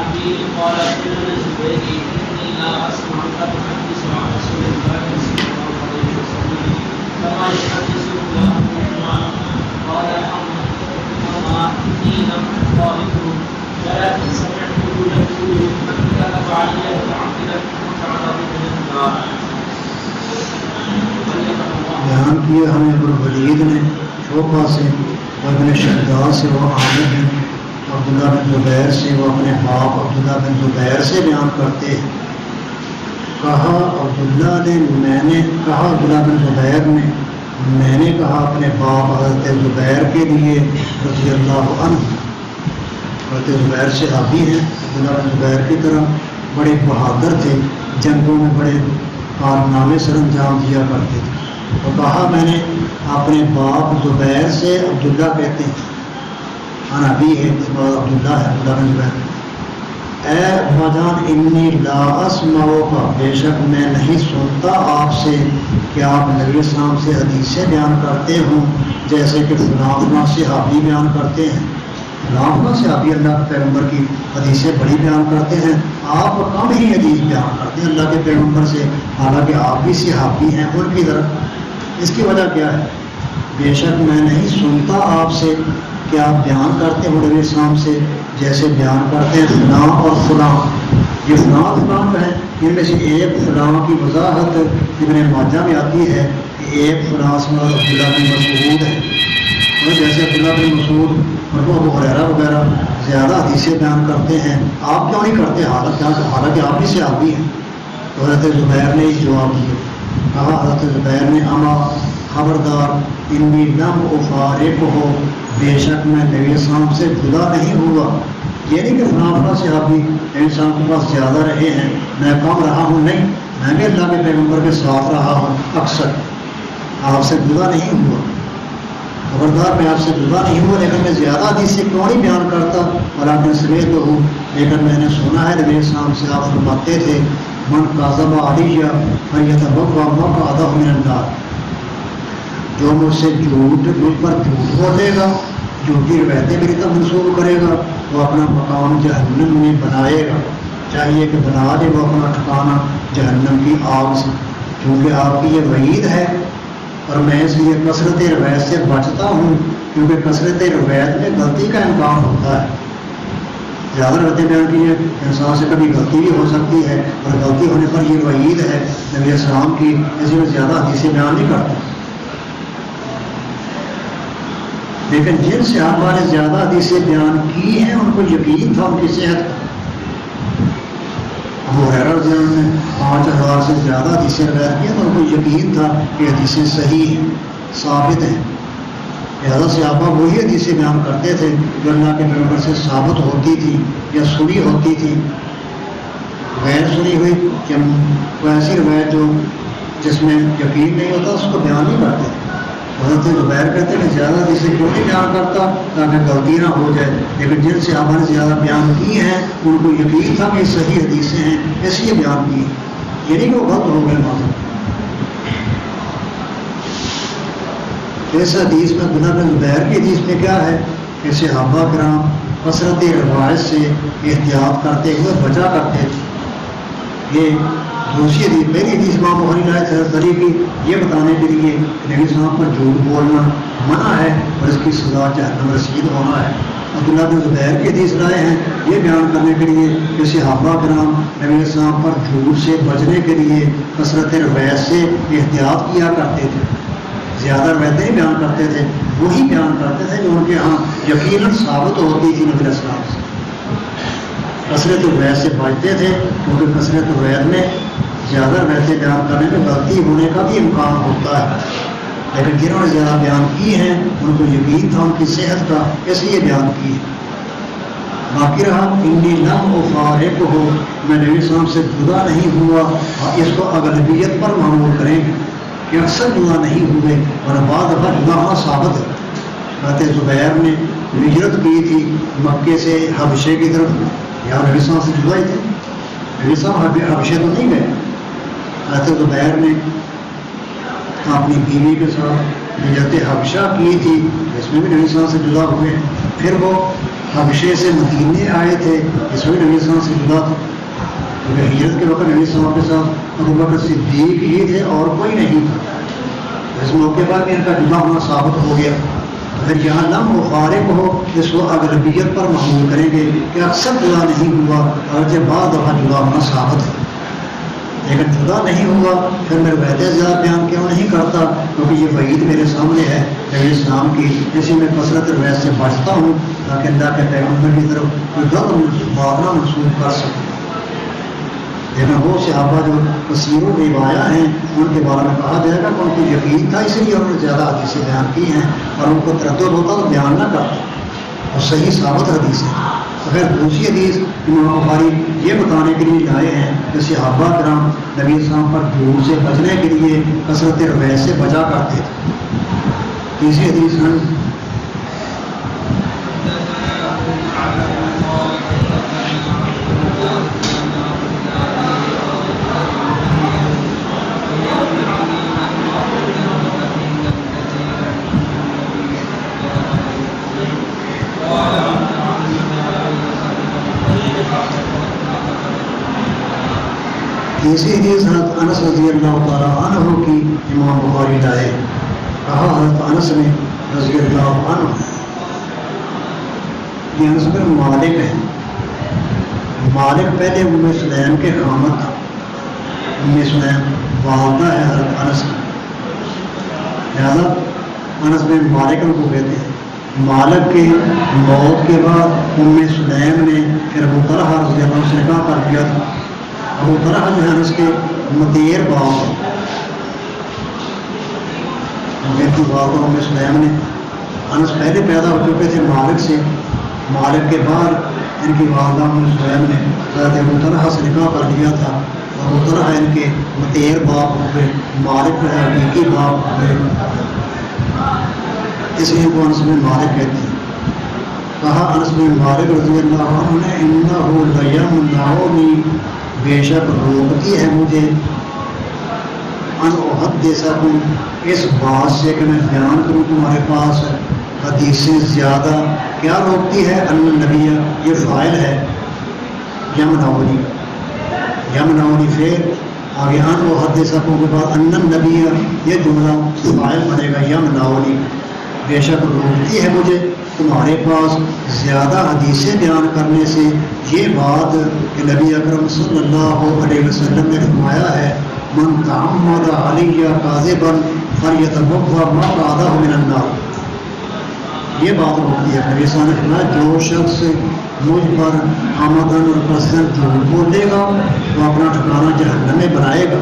أبي قال ابن الزبير إني لا أسمعك تحدث عن رسول الله صلى الله عليه وسلم كما يحدث فلان. قال أما إني لم أخالفه ولكن سمعته يقول من كذب علي متعمدا فعل به النار. بیان کیا ہمیں ابن ولید نے شعبہ سے اور ابن شداد سے وہ عامر ہیں، عبداللہ بن زبیر سے وہ اپنے باپ عبداللہ بن زبیر سے بیان کرتے ہیں. کہا عبداللہ بن زبیر نے میں نے کہا اپنے باپ حضرت زبیر کے لیے رضی اللہ عنہ. حضرت زبیر صحابی ہیں، عبداللہ بن زبیر کی طرح بڑے بہادر تھے، جنگوں میں بڑے کارنامے سر انجام دیا کرتے تھے. تو کہا میں نے اپنے باپ زبیر سے، عبداللہ کہتے ہیں ابھی ہے عبداللہ ہے، عبداللہ بن زبیر، اے ابا انی لا اسمعک، بے شک میں نہیں سنتا آپ سے کہ آپ نبی السلام سے حدیثیں بیان کرتے ہوں جیسے کہ فلاں صحابی بیان کرتے ہیں. فلاں صحابی اللہ کے پیغمبر کی حدیثیں بڑی بیان کرتے ہیں، آپ کم ہی حدیث بیان کرتے ہیں اللہ کے پیغمبر سے، حالانکہ آپ بھی صحابی ہیں ان کی طرف. اس کی وجہ کیا ہے؟ بے شک میں نہیں سنتا آپ سے کہ آپ بیان کرتے ہیں نبی السلام سے جیسے بیان کرتے ہیں فلاں اور فلاں. یہ فلاں فلاں ہے، ان میں سے ایک فلاں کی وضاحت ابن ماجہ میں آتی ہے کہ ایک فلاں اسمہ عبداللہ بن مسعود ہے. اور جیسے عبداللہ بن مسعود اور ابو ہریرہ وغیرہ زیادہ حدیثیں بیان کرتے ہیں، آپ کیوں نہیں کرتے حالانکہ آپ بھی صحابی ہیں. تو حضرت زبیر نے جواب دیا، کہا حضرت زبیر نے اما خبردار انی لم افارقہ، بے شک میں نبی السلام سے جدا نہیں ہوا. یہ نہیں کہ فلاں صحابی انسان کے پاس زیادہ رہے ہیں میں کم رہا ہوں، نہیں، میں بھی اللہ کے پیغمبر کے ساتھ رہا ہوں اکثر، آپ سے جدا نہیں ہوا. خبردار میں آپ سے جدا نہیں ہوا، لیکن میں زیادہ حدیث سے کیوں نہیں بیان کرتا. اور سمیت تو ہوں، لیکن میں نے سنا ہے نبی السلام سے آپ فرماتے تھے من کاذب علی فلیتبوأ مقعدہ من النار، جو مجھ سے مجھ پر جھوٹ بولے گا، جھوٹی روایتیں میری طرف منسوخ کرے گا، وہ اپنا مقام جہنم میں بنائے گا. چاہیے کہ بنا دے وہ اپنا ٹھکانا جہنم کی آگ سے، کیونکہ آپ کی یہ وعید ہے. اور میں اس لیے کثرت روایت سے بچتا ہوں، کیونکہ کثرت روایت میں غلطی کا امکان ہوتا ہے. زیادہ روایتیں بیان کی ہیں، انسان سے کبھی غلطی بھی ہو سکتی ہے، اور غلطی ہونے پر یہ وعید ہے نبی السلام کی، اس لیے زیادہ حدیثیں بیان نہیں کرتا. لیکن جن صحابہ نے زیادہ حدیثیں بیان کی ہیں ان کو یقین تھا ان کی صحت کا. ابو ہریرہ رضی اللہ عنہ نے 5000 سے زیادہ حدیثیں روایت کی تو ان کو یقین تھا کہ حدیثیں صحیح ہیں، ثابت ہیں. لہٰذا صحابہ وہی حدیثیں بیان کرتے تھے جو اللہ کے پیغمبر سے ثابت ہوتی تھی یا سنی ہوتی تھی. غیر سنی ہوئی کہ کوئی ایسی روایت جو جس میں یقین نہیں ہوتا اس کو بیان نہیں کرتے. حضرت زبیر کہتے ہیں کہ زیادہ حدیثیں کیوں نہیں بیان کرتا تاکہ غلطی نہ ہو جائے. لیکن جن صحابہ نے زیادہ بیان کی ہیں ان کو یقین تھا کہ صحیح حدیثیں ہیں، اس لیے بیان کی. یہ نہیں کہ وہ غلط ہو گئے معذرت. اس حدیث میں عبداللہ بن زبیر کی حدیث میں کیا ہے کہ صحابہ کرام کثرت روایت سے احتیاط کرتے ہوئے بچا کرتے تھے. یہ دوسری حدیث، پہلی حدیث امام بخاری روایت حضرت علی کی یہ بتانے کے لیے کہ نبی صاحب پر جھوٹ بولنا منع ہے اور اس کی سزا جہنم رسید ہونا ہے. عبداللہ بن زبیر کی حدیث رائے ہیں یہ بیان کرنے کے لیے کہ صحابہ کرام نبی صاحب پر جھوٹ سے بچنے کے لیے کثرت روایت سے احتیاط کیا کرتے تھے. زیادہ روایتیں ہی بیان کرتے تھے، وہی بیان کرتے تھے جو ان کے ہاں یقیناً ثابت ہوتی تھی نبی السلام سے. کثرت روایت سے بچتے تھے کیونکہ کثرت روایت میں زیادہ روایتیں بیان کرنے میں غلطی ہونے کا بھی امکان ہوتا ہے. لیکن جنہوں نے زیادہ بیان کی ہیں ان کو یقین تھا ان کی صحت کا، اس لیے بیان کی. باقی رہا انی لم افارقہ، میں نبی السلام سے جدا نہیں ہوا. اس کو اغلبیت پر معمول کریں گے کہ اکثر جدا نہیں ہوئے اور بعد دفعہ جدا ہونا ثابت ہے. حضرت زبیر نے ہجرت کی تھی مکے سے حبشے کی طرف، یا نبی السلام سے جدا ہی تھے. نبی السلام حبشے تو نہیں گئے. حضرت زبیر نے اپنی بیوی کے ساتھ ہجرت حبشہ کی تھی، اس میں بھی نبی السلام سے جدا ہوئے. پھر وہ حبشے سے مدینے آئے تھے، اس وقت نبی صلی اللہ علیہ وسلم سے جدا تھا، کیونکہ ہجرت کے وقت نبی صلی اللہ علیہ وسلم کے ساتھ ابو بکر صدیق ہی تھے اور کوئی نہیں تھا۔ اس موقع پر بھی ان کا جدا ہونا ثابت ہو گیا۔ اگر یہاں لم و فارق ہو اس کو اغلبیت پر محمول کریں گے کہ اکثر جدا نہیں ہوا، اگرچہ بعض دفعہ جدا ہونا ثابت ہے، لیکن جدا نہیں ہوا پھر میں روایت زیادہ بیان کیوں نہیں کرتا، کیونکہ یہ وعید میرے سامنے ہے نبی اسلام کی، اسی میں کثرت روایت سے بچتا ہوں تاکہ اللہ کے پیغمبر کی طرف کوئی غلط بھاونا منسوخ کر سکوں۔ لیکن وہ صحابہ جو کثیروں روایہ ہیں ان کے بارے میں کہا جائے گا کہ ان کو یقین تھا، اس لیے انہوں نے زیادہ حدیثیں بیان کی ہیں، اور ان کو تردد ہوتا تو بیان نہ کرتا، اور صحیح ثابت حدیث ہے۔ اگر دوسری حدیث امام بخاری یہ بتانے کے لیے لائے ہیں کہ صحابہ کرام نبی اسلام پر جھوٹ سے بچنے کے لیے کثرت روایت سے بچا کرتے تھے۔ تیسری حدیث ہم تیسری حدیث حضرت انس رضی اللہ تعالیٰ عنہ کی امام بخاری لائے، کہا حضرت انس نے رضی اللہ عنہ، یہ انس بن مالک ہے، مالک پہلے ام سلیم کے خامد تھا، ام سلیم والدہ ہے حضرت انس کی، لہٰذا انس بن مالک ان کو کہتے ہیں۔ مالک کے موت کے بعد ام سلیم نے پھر ابو طلحہ رضی اللہ عنہ سے نکاح کر دیا تھا۔ ابو طلحہ جو ہے انس کے مدیر باپ ہیں، بیٹی والدہ ام سلیم نے، انس پہلے پیدا ہو چکے تھے مالک سے، مالک کے بعد ان کی والدہ ام سلیم نے حضرت ابو طلحہ سے نکاح کر دیا تھا، اور ابو طلحہ ان کے مدیر باپ ہوئے، مالک جو ہے حقیقی باپ ہوئے، اس لیے کو انس بن مالک کہتے ہیں۔ کہا انس بن مالک رضی اللہ عنہ نے انہ لیمنعنی، بے شک روکتی ہے مجھے، ان احدثکم، اس بات سے کہ میں بیان کروں تمہارے پاس حدیثیں زیادہ۔ کیا روکتی ہے؟ ان النبی، یہ فاعل ہے، یمنعنی، یمنعنی پھر آگے ان احدثکم کے بعد ان النبی، یہ جملہ فاعل بنے گا یمنعنی، بے شک روکتی ہے مجھے تمہارے پاس زیادہ حدیثیں بیان کرنے سے یہ بات کہ نبی اکرم صلی اللہ علیہ وسلم نے فرمایا ہے من تعمد علی کاذبا فلیتبوأ مقعدہ من النار، یہ بات روکتی ہے۔ نبی صلی اللہ علیہ وسلم نے فرمایا جو شخص مجھ پر آمدن اور قصدن جھوٹ بولے گا وہ اپنا ٹھکانہ جہنم میں بنائے گا۔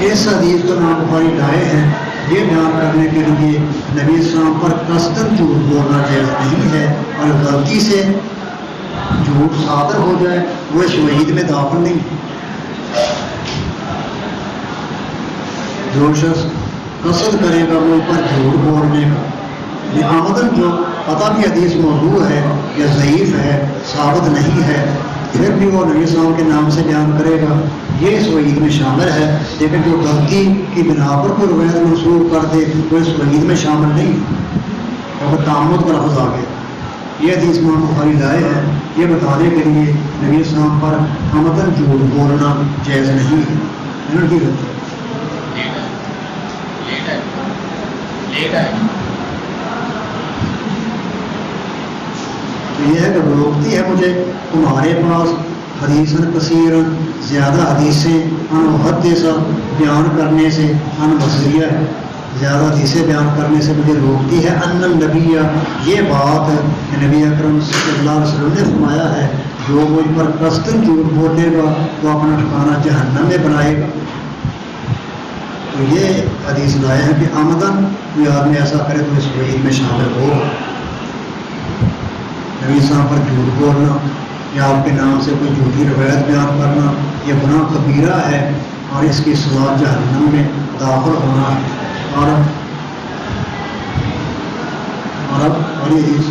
اس حدیث کو امام بخاری لائے ہیں یہ بیان کرنے کے لیے نبی اسلام پر قصدن جھوٹ بولنا جائز نہیں ہے، اور غلطی سے جھوٹ صادر ہو جائے وہ اس وعید میں داخل نہیں۔ جو شخص قصد کرے گا وہ پر جھوٹ بولنے کا، یہ آمدن جو پتہ بھی حدیث موضوع ہے یا ضعیف ہے، ثابت نہیں ہے، پھر بھی وہ نبی اسلام کے نام سے بیان کرے گا، یہ اس وعید میں شامل ہے۔ لیکن جو غلطی کی بنا پر کوئی روایت منسوخ کر دے وہ اس وعید میں شامل نہیں، اور تعمد کا لفظ آ گیا۔ یہ حدیث امام بخاری لائے ہیں یہ بتانے کے لیے نبی اسلام پر آمدن جھوٹ بولنا جائز نہیں ہے۔ یہ ہے کہ روکتی ہے مجھے تمہارے پاس حدیثاً کثیراً، زیادہ حدیثیں ان محدثہ بیان کرنے سے، ان مصریہ زیادہ حدیثیں بیان کرنے سے مجھے روکتی ہے۔ ان النبی، یہ بات کہ نبی اکرم صلی اللہ علیہ وسلم نے فرمایا ہے جو مجھ پر قصدن جھوٹ بولے گا وہ اپنا ٹھکانہ جہنم میں بنائے گا۔ تو یہ حدیث لائے ہیں کہ آمدن کوئی آدمی ایسا کرے تو اس وعید میں شامل ہو۔ نبی صاحب پر جھوٹ بولنا یا آپ کے نام سے کوئی جھوٹی روایت بیان کرنا یہ گناہ کبیرہ ہے، اور اس کی سزا جہنم میں داخل ہونا ہے۔ اور اب بڑی حدیث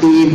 3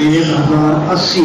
1080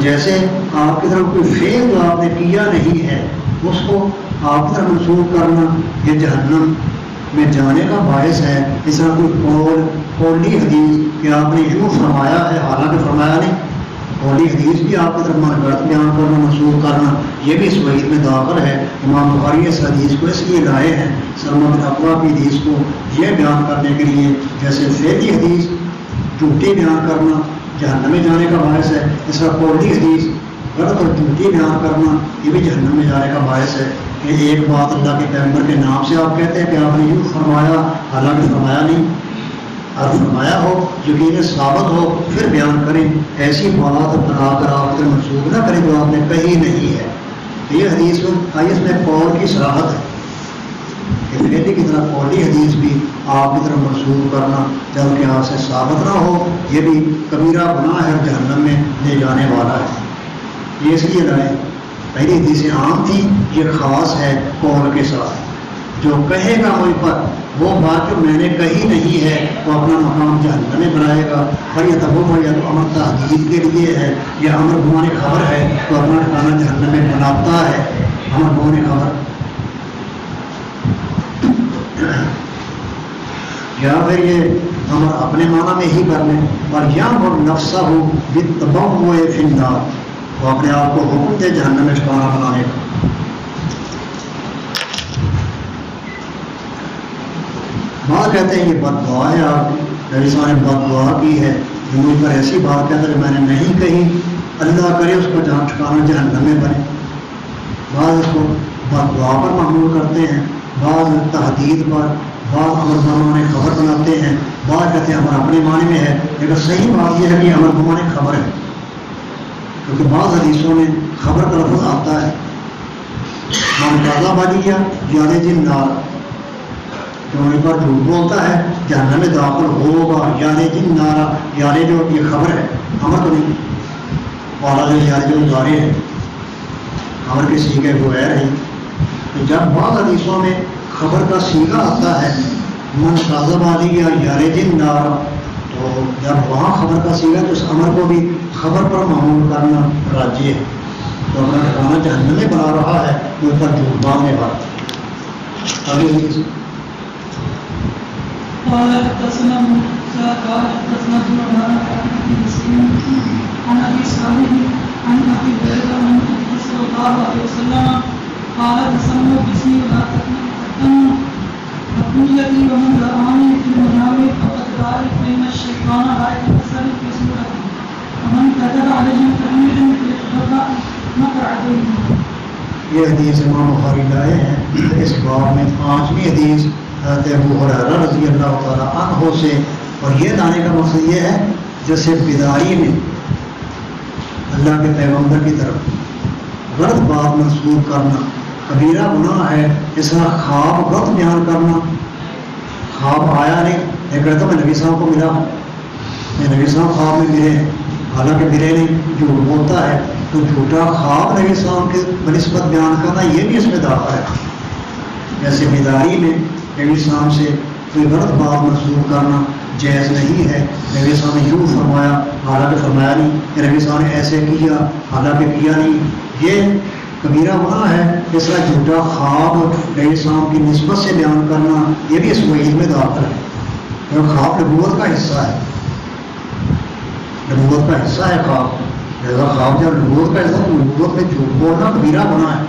تو جیسے آپ کی طرف کوئی فعل جو آپ نے کیا نہیں ہے اس کو آپ کی طرف منسوخ کرنا یہ جہنم میں جانے کا باعث ہے. اس طرح کوئی قولی حدیث کہ آپ نے یوں فرمایا ہے حالانکہ فرمایا نہیں، قولی حدیث بھی آپ کی طرف غلط بیان کرنا منسوخ کرنا یہ بھی اس وعید میں داخل ہے. امام بخاری اس حدیث کو اس لیے لائے ہیں سلمہ بن اقویٰ کی حدیث کو یہ بیان کرنے کے لیے جیسے فعلی حدیث جھوٹی بیان کرنا جہنم میں جانے کا باعث ہے، اس طرح قولی حدیث غلط اور جھوٹی بیان کرنا یہ بھی جہنم میں جانے کا باعث ہے. کہ ایک بات اللہ کے پیغمبر کے نام سے آپ کہتے ہیں کہ آپ نے یوں فرمایا حالانکہ فرمایا نہیں، اور فرمایا ہو یقین ثابت ہو پھر بیان کریں. ایسی بات بنا کر آپ سے منسوخ نہ کریں جو آپ نے کہی نہیں ہے. یہ حدیث اس میں قول کی صراحت ہے کہ فعلی کی طرح قولی حدیث بھی آپ کی طرف منسوخ کرنا جبکہ آپ سے ثابت نہ ہو یہ بھی کبیرہ گناہ ہے، جہنم میں لے جانے والا ہے. یہ اس لیے رائے پہلی حدیث عام تھی، یہ خاص ہے قول کے ساتھ. جو کہے گا مجھ پر وہ بات جو میں نے کہی نہیں ہے وہ اپنا مقام جہنم میں بنائے گا. اور یہ تبو یا تو امر تحدید کے لیے ہے یا امر گمان خبر ہے تو اپنا ٹھکانا جہنم میں بناتا ہے. امر گمان خبر یا پھر یہ امر اپنے معنی میں ہی کر لیں اور یا وہ نفسہ ہو بالتبوء فی النار وہ اپنے آپ کو حکم دے جہنم میں ٹھکانا بنانے کا. بعض کہتے ہیں یہ بد دعا ہے، آپ نبی صاحب نے بد دعا کی ہے جو مجھ پر ایسی بات کہتا ہے جو میں نے نہیں کہی، اللہ کرے اس کو جہاں ٹھکانا جہنم میں بنے. بعض اس کو بد دعا پر معمول کرتے ہیں، بعض تحدید پر، بعض امر گمان خبر بناتے ہیں، بعض کہتے ہیں امر اپنے معنی میں ہے. لیکن صحیح بات یہ ہے کہ امر گمان خبر ہے کیونکہ بعض حدیثوں میں خبر کا لفظ آتا ہے. من تازہ بازی کیا یار جن نار جو ان پر جھوٹ بولتا ہے جہنم میں داخل ہوگا. یار جن نارا یارے جو یہ خبر ہے امر تو نہیں، والا جو یار جو ادارے ہیں امر کے سیگے وہ غیر ہیں. جب بعض حدیثوں میں خبر کا سیگا آتا ہے من تازہ بازی یا یار جن نارا تو جب وہاں خبر کا سیگا تو اس امر کو بھی خبر پر معمول کرنا راجی ہے. تو اپنا ٹھکانا جہنم میں بنا رہا ہے وہ پر جھوٹ باندھنے والا. آگے حدیث قال حدثنا موسى قال حدثنا زهير عن مسلم عن ابي صالح عن ابي هريره عن النبي صلى الله عليه وسلم قال تسموا باسمي ولا تكتموا وكنيتي ومن رآني في المنام فقد رأى فإن الشيطان لا يتمثل في صورته ومن كذب عليه متعمدا فليتبرأ مقعده. یہ حدیث امام بخاری لائے ہیں اس باب میں 5ویں حدیث حضرت ابو ہریرہ رضی اللہ تعالیٰ عنہ سے. اور یہ لانے کا مقصد یہ ہے جیسے بیداری میں اللہ کے پیغمبر کی طرف غلط بات منسوخ کرنا کبیرہ گناہ ہے. اس طرح خواب غلط بیان کرنا، خواب آیا نہیں یہ کہتا میں نبی صاحب کو ملا، میں نبی صاحب خواب میں ملے حالانکہ ملے نہیں، جھوٹ بولتا ہے. تو جھوٹا خواب نبی صاحب کے بنسبت بیان کرنا یہ بھی اس میں داخل ہے. جیسے بیداری میں نبی صاحب سے کوئی غلط بات منسوخ کرنا جائز نہیں ہے. نبی صاحب نے یوں فرمایا حالانکہ فرمایا نہیں، کہ نبی صاحب نے ایسے کیا حالانکہ کیا نہیں، یہ کبیرہ گناہ ہے. اس طرح جھوٹا خواب نبی صاحب کی نسبت سے بیان کرنا یہ بھی اس وعید میں داخل ہے. کیونکہ خواب نبوت کا حصہ ہے، نبوت کا حصہ ہے خواب. لہٰذا خواب جب نبوت کا حصہ تو نبوت میں جھوٹ بولنا کبیرہ گناہ ہے.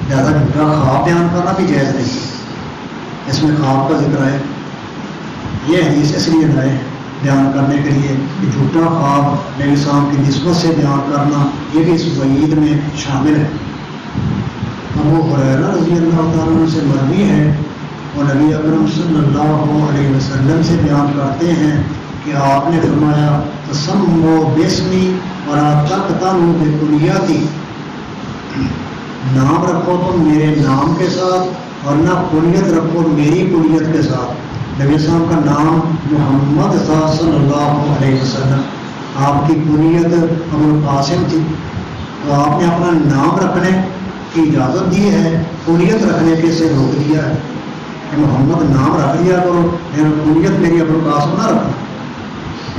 لہٰذا جھوٹا خواب بیان کرنا بھی جائز نہیں، اس میں خواب کا ذکر ہے. یہ حدیث اس لیے لائے بیان کرنے کے لیے کہ جھوٹا خواب نبی صاحب کی نسبت سے بیان کرنا یہ بھی اس وعید میں شامل ہے. ابو ہریرہ رضی اللہ تعالیٰ عنہ سے مروی ہے اور نبی اکرم صلی اللہ علیہ وسلم سے بیان کرتے ہیں کہ آپ نے فرمایا تسموا باسمی ولا تقتلوا بکنیتی، نام رکھو تم میرے نام کے ساتھ اور نہ کنیت رکھو میری کنیت کے ساتھ. نبی صاحب کا نام محمد صلی اللہ علیہ وسلم، آپ کی کنیت ابو القاسم تھی. تو آپ نے اپنا نام رکھنے کی اجازت دی ہے، کنیت رکھنے کے سے روک دیا ہے کہ محمد نام رکھ لیا کرو لیکن کنیت میری ابو القاسم نہ رکھنا.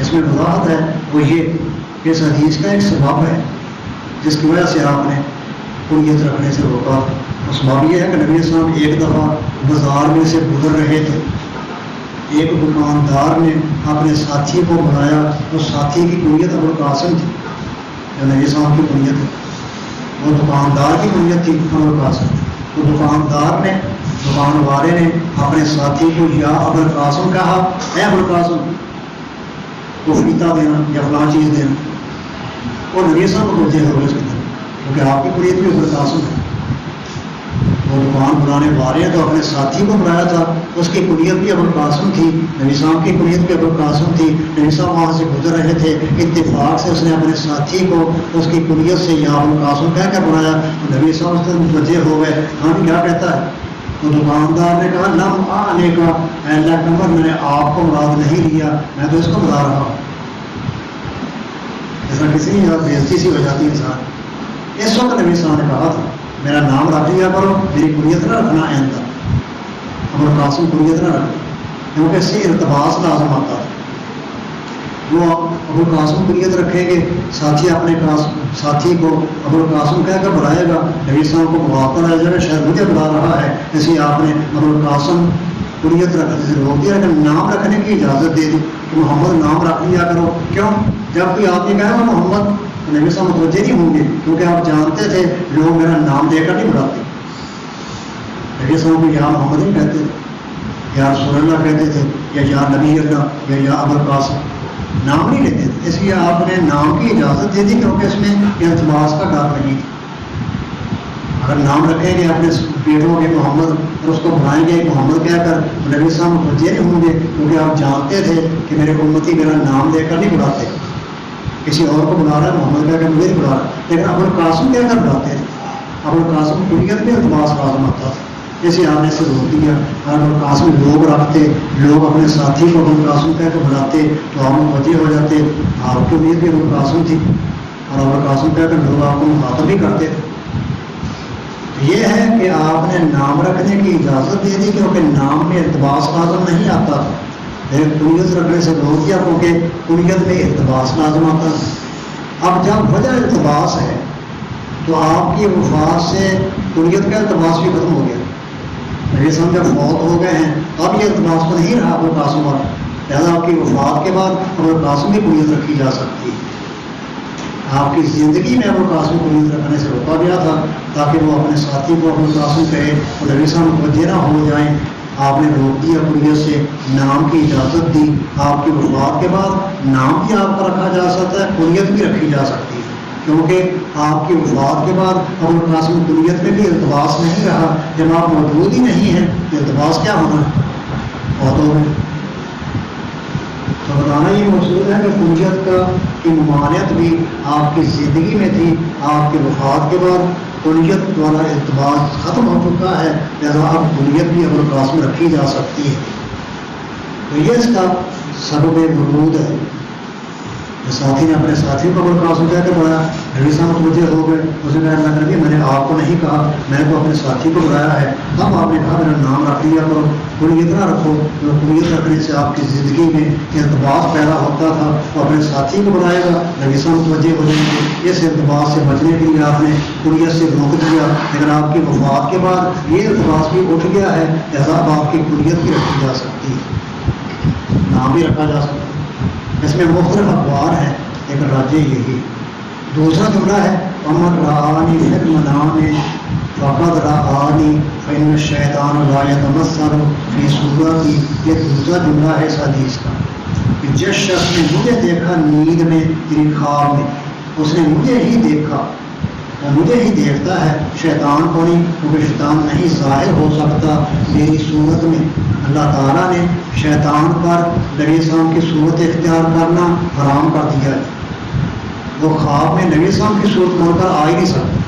اس میں وضاحت ہے وہ یہ کہ اس حدیث کا ایک سبب ہے جس کی وجہ سے آپ نے کنیت رکھنے سے روکا. اس باب یہ ہے کہ نبی السلام ایک دفعہ بازار میں سے گزر رہے تھے. ایک دکاندار نے اپنے ساتھی کو بلایا. اس ساتھی کی کنیت ابوالقاسم تھی. جو نبی السلام کی کنیت ہے وہ دکاندار کی کنیت تھی ابوالقاسم. تو دکان والے نے اپنے ساتھی کو یا ابوالقاسم کہا, اے ابوالقاسم کو فیتا دینا یا فلاں چیز دینا. اور نبی صاحب کو بولتے ہیں اس کی طرف, کیونکہ آپ کی کنیت بھی ابوالقاسم ہے. وہ دکان بلانے والے ہیں تو اپنے ساتھی کو بلایا تھا, اس کی کنیت بھی ابوالقاسم تھی, نبی صاحب کی کنیت بھی ابوالقاسم تھی. نبی صاحب وہاں سے گزر رہے تھے, اتفاق سے اس نے اپنے ساتھی کو اس کی کنیت سے یا ابوالقاسم کہہ کر بلایا. تو نبی صاحب اس سے متوجہ ہو گئے, ہاں کیا کہتا ہے. تو دکاندار نے کہا لم آنے کا, اللہ نمبر میں نے آپ کو مراد نہیں لیا, میں تو اس کو بلا رہا ہوں. ایسا کسی نہیں بےزتی سی ہو جاتی انسان. اس وقت نبی صاحب نے کہا تھا میرا نام رکھ لیا کرو, میری کنیت نہ رکھنا آئندہ. ابوالقاسم کنیت نہ رکھنا, کیونکہ اس سے ارتباط لازم آتا ہے. وہ ابوالقاسم کنیت رکھیں گے, ساتھی اپنے ساتھی کو ابوالقاسم کہہ کر بلائے گا, نبی صاحب کو موقع آ جائے گا شاید مجھے بلا رہا ہے, اس لیے آپ نے ابوالقاسم کنیت رکھنے سے روک دیا. لیکن نام رکھنے کی اجازت دے دی کہ محمد نام رکھ لیا کرو. کیوں؟ جب کوئی آپ نے کہا گا محمد, نبی صاحب متوجہ نہیں ہوں گے, کیونکہ آپ جانتے تھے لوگ میرا نام دے کر نہیں بلاتے. نبی صاحب کو یا محمد نہیں کہتے تھے, یا رسول اللہ کہتے تھے, یا نبی اللہ, یا ابوالقاسم, نام نہیں لیتے تھے. اس لیے آپ نے نام کی اجازت دے دی, کیونکہ اس میں التباس کا ڈر نہیں تھا. اگر نام رکھیں گے اپنے بیٹوں کے محمد اور اس کو بلائیں گے محمد کہہ کر, نبی صاحب متوجہ نہیں ہوں گے, کیونکہ آپ جانتے تھے کہ میرے امتی میرا نام دے کر نہیں بلاتے, کسی اور کو بلا رہا ہے محمد کہہ کر مجھے نہیں بلا رہا. لیکن ابوالقاسم کہہ کر بلاتے تھے. ابوالقاسم کنیت میں التباس لازم آتا تھا, جیسے آپ نے سے روک دیا. ابوالقاسم لوگ رکھتے, لوگ اپنے ساتھی کو ابوالقاسم کہہ کر بلاتے تو آپ متوجہ ہو جاتے آپ کی امید بھی ابوالقاسم تھی, اور ابوالقاسم کہہ کر لوگ آپ کو مخاطب بھی کرتے تھے. یہ ہے کہ آپ نے نام رکھنے کی اجازت دے دی, کیونکہ نام میں التباس لازم نہیں آتا تھا. کنیت رکھنے سے روک دیا کیونکہ کنیت میں التباس لازم آتا ہے. اب جب وجہ التباس ہے تو آپ کی وفات سے کنیت کا التباس بھی ختم ہو گیا. نبی صاحب جب فوت ہو گئے ہیں اب یہ التباس تو نہیں رہا ابوالقاسم والا, لہٰذا آپ کی وفات کے بعد ابوالقاسم کی کنیت رکھی جا سکتی ہے. آپ کی زندگی میں ابوالقاسم کو کنیت رکھنے سے روکا گیا تھا تاکہ وہ اپنے ساتھی کو ابوالقاسم کہے اور نبی صاحب متوجہ نہ ہو جائیں. آپ نے روک دیا کنیت سے, نام کی اجازت دی. آپ کی وفات کے بعد نام بھی آپ کا رکھا جا سکتا ہے, کنیت بھی رکھی جا سکتی ہے, کیونکہ آپ کی وفات کے بعد ابوالقاسم کنیت میں بھی التباس نہیں رہا. جب آپ موجود ہی نہیں ہیں التباس کیا ہونا ہے, بہت ہو گئے. تو بتانا یہ مقصود ہے کہ کنیت کی ممانعت بھی آپ کی زندگی میں تھی, آپ کی وفات کے بعد کنیت والا التباس ختم ہو چکا ہے, لہذا اب کنیت بھی ابوالقاسم رکھی جا سکتی ہے. تو یہ اس کا سبب ورود ہے. ساتھی نے اپنے ساتھی کو ابوالقاسم کہہ کے بلایا, نبی صاحب متوجہ ہو گئے. اس نے کہا اللہ نبی میں نے آپ کو نہیں کہا, میں تو اپنے ساتھی کو بلایا ہے. اب آپ نے کہا میرا نام رکھ لیا کرو, کنیت نہ رکھو. کنیت رکھنے سے آپ کی زندگی میں التباس پیدا ہوتا تھا, وہ اپنے ساتھی کو بلائے گا, نبی صاحب متوجہ ہو جائیں گے. اس التباس سے بچنے کے لیے آپ نے کنیت سے روک دیا. لیکن آپ کی وفات کے بعد یہ التباس بھی اٹھ گیا ہے, لہٰذا اب آپ کی کنیت بھی رکھی جا سکتی ہے, نام بھی رکھا جا سکتا ہے. اس میں مختلف اخبار ہیں, ایک راجے یہی. دوسرا جملہ ہے امر رعانی فی المنام فقد رعانی فإن الشیطان لا یتمثل فی صورتی. یہ دوسرا جملہ ہے اس حدیث کا کہ جس شخص نے مجھے دیکھا نیند میں تیری خواب میں, اس نے مجھے ہی دیکھا, وہ مجھے ہی دیکھتا ہے, شیطان کو نہیں, کیونکہ شیطان نہیں ظاہر ہو سکتا میری صورت میں. اللہ تعالیٰ نے شیطان پر نبی صاحب کی صورت اختیار کرنا حرام کر دیا ہے. وہ خواب میں نبی صاحب کی صورت بن کر آ ہی نہیں سکتا.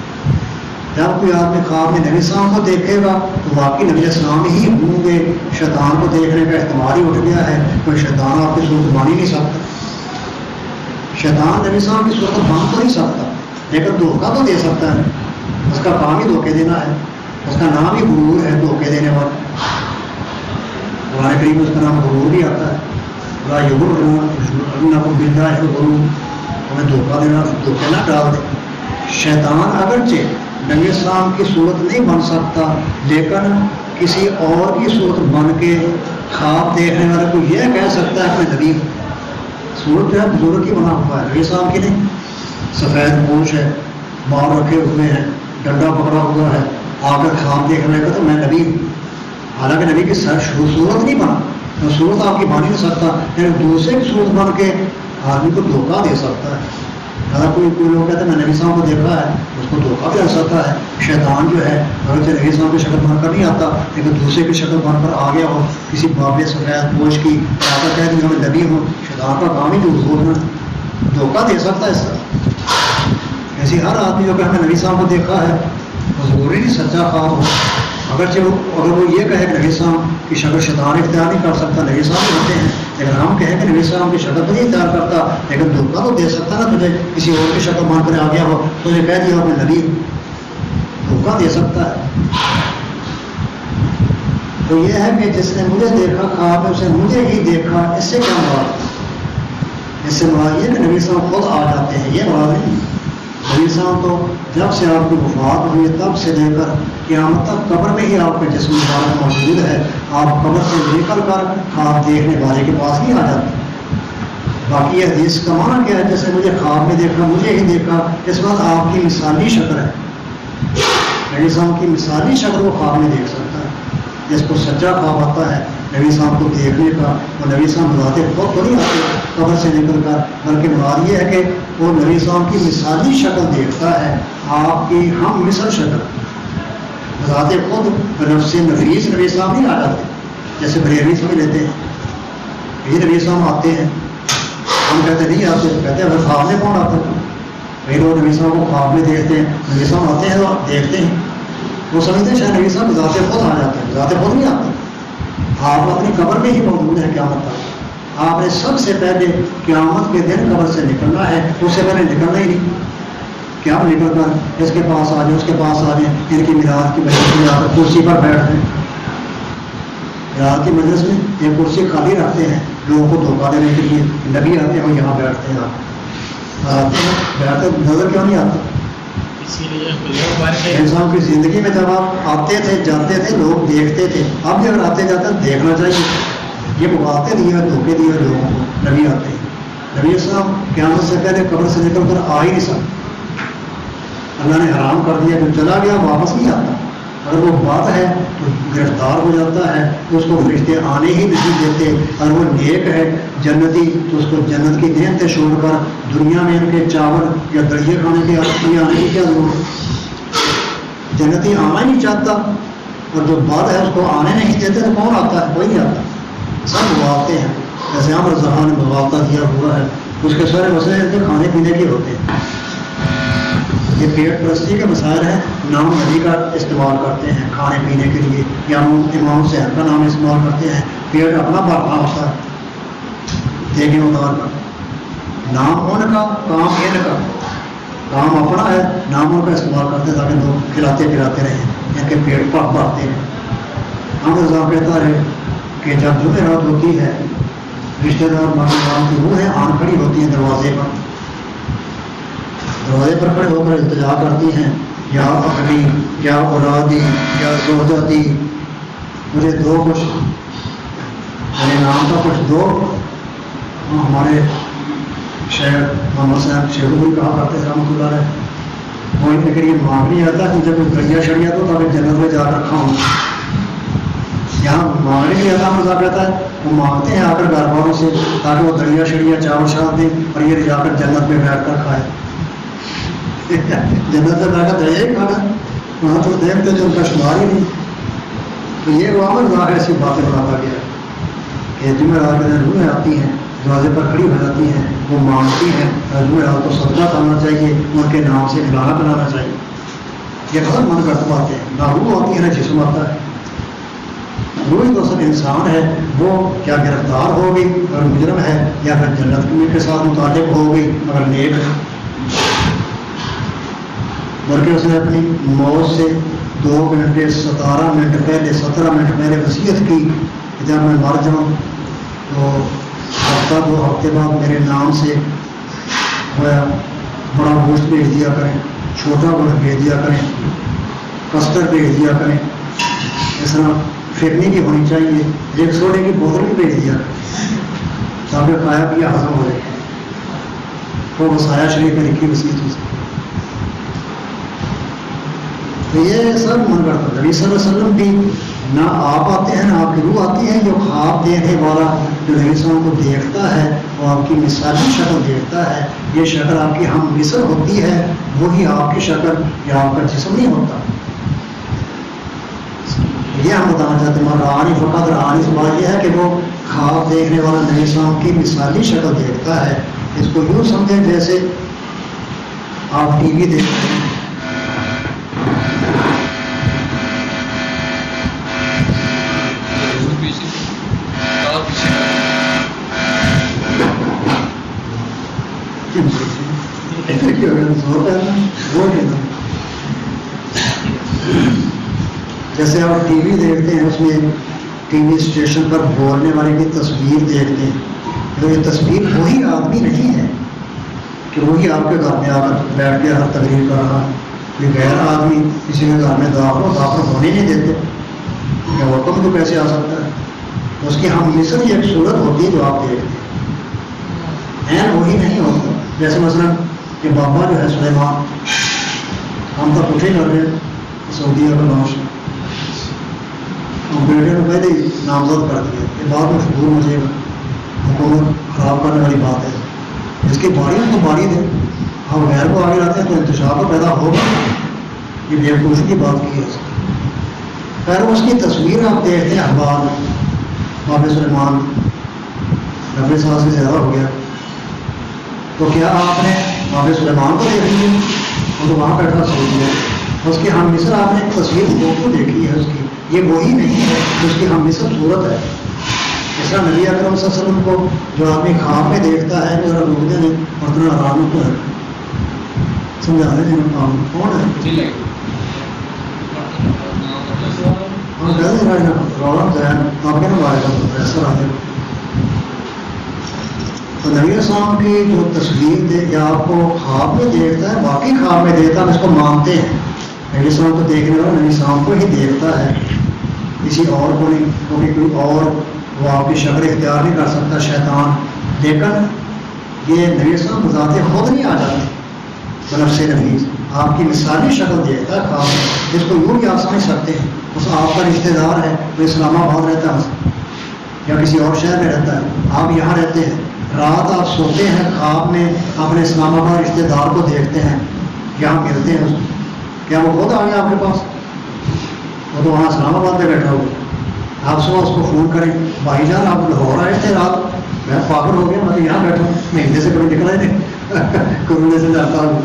جب کوئی آدمی خواب میں نبی صاحب کو دیکھے گا تو واقعی نبی السلام ہی ہوں گے. شیطان کو دیکھنے کا احتمال ہی اٹھ گیا ہے, کوئی شیطان آپ کی صورت بن ہی نہیں سکتا. شیطان نبی صاحب کی صورت بن تو نہیں سکتا, لیکن دھوکہ تو دے سکتا ہے. اس کا کام ہی دھوکے دینا ہے, اس کا نام ہی غرور ہے, دھوکے دینے والا. قرآن کریم میں اس کا نام غرور بھی آتا ہے. لا یغرنکم باللہ الغرور, ہمیں دھوکہ دینا, دھوکے نہ ڈال دیں. شیطان اگرچہ نبی السلام کی صورت نہیں بن سکتا، لیکن کسی اور کی صورت بن کے خواب دیکھنے والا کو یہ کہہ سکتا ہے کہ نبی صورت جو ہے بزرگ کی بنا ہوا ہے، نبی السلام کی نہیں. سفید پوش ہے، بال رکھے ہوئے ہیں، ڈنڈا پکڑا ہوا ہے، آ کر خواب دیکھ رہے گا تو میں نبی ہوں. حالانکہ نبی کی صورت نہیں بنا، تو صورت آپ کی بن ہی نہیں سکتا، لیکن دوسرے کی صورت بن کے آدمی کو دھوکہ دے سکتا ہے. اگر کوئی لوگ کہتے ہیں میں نبی صاحب کو دیکھا ہے، اس کو دھوکہ دے سکتا ہے. شیطان جو ہے اگرچہ نبی صاحب کی شکل بن کر نہیں آتا، لیکن دوسرے کی شکل بن کر آ گیا ہو، کسی باب سفید پوش کی آ کر کہہ دیا میں نبی ہوں. شیطان کا کام ہی جھوٹ بولنا، دھوکہ دے سکتا ہے اس طرح. ایسی ہر آدمی جو کہ ہمیں نبی صاحب کو دیکھا ہے وہ ضروری نہیں سچا خواب ہو. اگرچہ اگر وہ یہ کہے کہ نبی صاحب کی شکل شیطان اختیار نہیں کر سکتا، نبی صاحب بھی ہوتے ہیں، لیکن ہم کہیں کہ نبی صاحب کی شکل تو نہیں اختیار کرتا، لیکن دھوکہ تو دے سکتا نا. تجھے کسی اور کی شکل مان کر آ گیا ہو، تجھے کہہ دیا ہو میں نبی ہوں، دھوکہ دے سکتا ہے. تو یہ ہے کہ جس نے مجھے دیکھا خواب میں، اسے مجھے ہی دیکھا. اس سے کیا مراد؟ اس سے مراد یہ کہ نبی صاحب خود آ جاتے ہیں، یہ مراد نہیں. نبی صاحب تو جب سے آپ کی وفات ہوئی تب سے لے کر قیامت تک قبر میں ہی آپ کا جسم مبارک موجود ہے. آپ قبر سے نکل کر خواب دیکھنے والے کے پاس نہیں آ جاتے. باقی یہ حدیث کا معنی کیا ہے؟ جیسے مجھے خواب میں دیکھا، مجھے ہی دیکھا، اس وقت آپ کی مثالی شکل ہے. نبی صاحب کی مثالی شکل وہ خواب میں دیکھ سکتا ہے. جس کو سچا خواب آتا ہے نبی صاحب کو دیکھنے کا، وہ نبی صاحب ذات خود تو نہیں آتے قبر سے نکل کر، بلکہ مراد یہ ہے کہ وہ نبی صاحب کی مثالی شکل دیکھتا ہے، آپ کی ہم مثل شکل. ذات خود نفس نفیس نبی صاحب نہیں آ جاتے جیسے بریلوی سمجھ لیتے ہیں یہ نبی صاحب آتے ہیں. ہم کہتے نہیں آتے، کہتے ہیں اگر خواب میں کون آتے ہیں؟ بھائی لوگ نبی صاحب کو خواب میں دیکھتے ہیں، نبی صاحب آتے ہیں تو دیکھتے ہیں، وہ سمجھتے ہیں شاید نبی صاحب ذات خود آ جاتے ہیں. ذات خود نہیں آتے، آپ اپنی قبر میں ہی موجود ہیں. قیامت تک آپ نے سب سے پہلے قیامت کے دن قبر سے نکلنا ہے، اس سے پہلے نکلنا ہی نہیں. کیا نکل کر اس کے پاس آ جائیں، اس کے پاس آ جائیں، ان کی میراث کی مجلس میں آ کر کرسی پر بیٹھ جائیں. میراث کی مجلس میں ایک کرسی خالی رکھتے ہیں لوگوں کو دھوکہ دینے کے لیے. نبی آتے ہیں اور یہاں بیٹھتے ہیں، آپ آتے ہیں بیٹھتے نظر کیوں نہیں آتا؟ انسان کی زندگی میں جب آپ آتے تھے جاتے تھے لوگ دیکھتے تھے، اب بھی اگر آتے جاتے دیکھنا چاہیے. یہ بغاتے دیے ہوئے دھوکے دیے ہوئے لوگوں کو نبی آتے ہیں. نبی السلام قیامت سے پہلے قبر سے نکل کر آ ہی نہیں سکتے. اللہ نے حرام کر دیا کہ چلا گیا واپس نہیں آتا. اگر وہ بات ہے تو گرفتار ہو جاتا ہے تو اس کو فرشتے آنے ہی نہیں دیتے. اگر وہ نیک ہے جنتی تو اس کو جنت کی نعمتیں چھوڑ کر دنیا میں ان کے چاول یا دلیے کھانے کے آنے کی کیا ضرورت؟ جنتی آنا ہی نہیں چاہتا، اور جو بات ہے اس کو آنے نہیں دیتے تو کون آتا ہے؟ کوئی نہیں آتا. سب بغاوتے ہیں. جیسے عمر زہاں نے بغاوتہ کیا ہوا ہے، اس کے سارے مسئلے ان کے کھانے پینے کے ہوتے ہیں. یہ پیٹ پرستی کے مسائل ہیں. نام نبی کا استعمال کرتے ہیں کھانے پینے کے لیے، یا امام حسین کا نام استعمال کرتے ہیں. پیٹ اپنا بھرنا ہوتا ہے دیکھیں اتار کر. نام ان کا، کام ان کا. کام اپنا ہے، ناموں کا استعمال کرتے ہیں تاکہ لوگ کھلاتے پلاتے رہیں، ان کے پیٹ بھرتے ہیں. ہم رضا کہتا ہے کہ جب جمعرات ہوتی ہے رشتے دار مہمان کی روحیں آن کھڑی ہوتی ہیں دروازے پر کھڑے ہو کر التجا کرتی ہیں، یا اپنی یا اولادی یا زوجاتی مجھے دو کچھ، میرے نام کا کچھ دو. ہمارے شہر محمد صاحب شیخو بھی کہا کرتے ہیں رحمۃ اللہ علیہ، وہ ان کے لیے مانگ نہیں آتا کہ جب گڑیا شڑیا تو تاکہ جنت میں جا کر کھاؤں. یہاں مانگ نہیں آتا مزہ کہتا ہے، وہ مانگتے ہیں آ کر گھر والوں سے تاکہ وہ دریا شڑیا چاول شاول دیں اور یہ جا کر جنت میں بیٹھ کر کھائے. جنت سے بیٹھ کر دریا ہی کھانا، وہاں تو دیکھتے جو ان کا شمار ہی نہیں. تو یہ وہ عمل ظاہر ایسی باتیں بناتا گیا کہ جمعرات کے دن روحیں آتی ہیں دروازے پر کھڑی ہو جاتی ہیں، وہ مانگتی ہیں جمعرات کو صدقہ کرنا چاہیے، ان کے نام سے کھلانا پلانا چاہیے. یہ بہت من کرتا باتیں ہیں. نہ روح ہوتی ہے نہ جسم آتا ہے. روح تو سب انسان ہے، وہ کیا گرفتار ہوگی اگر مجرم ہے، یا پھر جنت کے ساتھ متعلق ہوگی اگر نیک ہے. بلکہ اس نے اپنی موت سے 2 گھنٹے 17 منٹ پہلے 17 منٹ پہلے وصیت کی کہ جب میں مر جاؤں تو ہفتہ 2 ہفتے بعد میرے نام سے بڑا گوشت بھیج دیا کریں. چھوٹا گوشت بھیج دیا کریں، کسٹرڈ بھیج دیا کریں، اس طرح پھرنی بھی ہونی چاہیے، ایک سوڈے کی بوتل بھی بھیج دیا کریں تاکہ کھایا پیا ہضم ہو جائے. وہ وصایا شریف میں لکھی وسیع چیز. تو یہ سب من کرتا. نبی صلی اللہ علیہ وسلم بھی نہ آپ آتے ہیں نہ آپ کی روح آتی ہے. جو خواب دیکھنے والا جو نبی صلی اللہ علیہ وسلم کو دیکھتا ہے وہ آپ کی مثالی شکل دیکھتا ہے. یہ شکل آپ کی ہم مثل ہوتی ہے، وہی آپ کی شکل یا آپ کا جسم نہیں ہوتا. یہ ہم بتانا چاہتے ہیں. رانی فقط رانی سے بات یہ ہے کہ وہ خواب دیکھنے والا نبی صلی اللہ علیہ وسلم کی مثالی شکل دیکھتا ہے. اس کو یوں سمجھیں جیسے آپ ٹی وی دیکھتے ہیں، جیسے آپ ٹی وی دیکھتے ہیں، اس میں ٹی وی اسٹیشن پر بولنے والے کی تصویر دیکھتے ہیں. تو یہ تصویر وہی آدمی نہیں ہے کہ وہی آپ کے گھر میں آ کر بیٹھ کے ہر تقریر کر رہا. یہ غیر آدمی کسی کے گھر میں داخل ہونے نہیں دیتے کہ حکم تو کیسے آ سکتا ہے. اس کی ہم مثل ایک صورت ہوتی ہے جو آپ دیکھتے ہیں، این وہی نہیں ہوتا. جیسے مثلا کہ بابا جو ہے سلیمان، ہم تو کچھ ہی کر رہے ہیں سعودیہ کا نام سے، ہم بیٹے کو پہلے ہی نامزد کر دیا. یہ بات مشہور مجھے حکومت خراب کرنے والی بات ہے. جس کی باریوں کو باری دیں، ہم غیر کو آگے لاتے ہیں تو انتشار تو پیدا ہوگا. یہ بےوقوفی کی بات کی ہے. خیر اس کی تصویر آپ دیکھتے ہیں اخبار میں. باب سلیمان 90 سال سے زیادہ ہو گیا، تو کیا آپ نے باب سلیمان کو دیکھ لیا؟ وہ تو وہاں بیٹھا سوچ لیا. اس کی ہم مثل آپ نے تصویر فوٹو دیکھی ہے اس کی، یہ وہی نہیں ہے، اس کی ہم مثل صورت ہے. اس طرح نبی اکرم صلی اللہ علیہ وسلم کو جو آدمی خواب میں دیکھتا ہے میرا روزے نے اتنا آرام کو ہے. سمجھا رہے ہیں کام کون ہے؟ تو نبی السلام کی جو تصویر یا آپ کو خواب میں دیکھتا ہے، باقی خواب میں دیکھتا ہے، اس کو مانتے ہیں. نبی السلام کو دیکھنے والا نبی السلام کو ہی دیکھتا ہے، کسی اور کو نہیں. کیونکہ کوئی اور وہ آپ کی شکل اختیار نہیں کر سکتا شیطان. لیکن یہ نبی السلام بذات خود نہیں آ جاتے، بنفس نبی آپ کی مثالی شکل دیکھتا ہے خواب میں. جس کو یوں بھی آپ سمجھ سکتے ہیں اس آپ کا رشتہ دار ہے، وہ اسلام آباد رہتا ہے یا کسی اور شہر میں رہتا ہے، آپ یہاں رہتے ہیں، رات آپ سوتے ہیں، خواب میں اپنے اسلام آباد رشتہ دار کو دیکھتے ہیں، یہاں ملتے ہیں اس کو. کیا وہ خود آ گیا آپ کے پاس؟ وہ تو وہاں اسلام آباد میں بیٹھا ہوا. آپ صبح اس کو فون کریں، بھائی جان آپ لاہور آئے تھے رات، میں پاگل ہو گیا، میں تو یہاں بیٹھا ہوں، مہینے سے کبھی نکلا ہی نہیں، کورونے سے جاتا ہوں.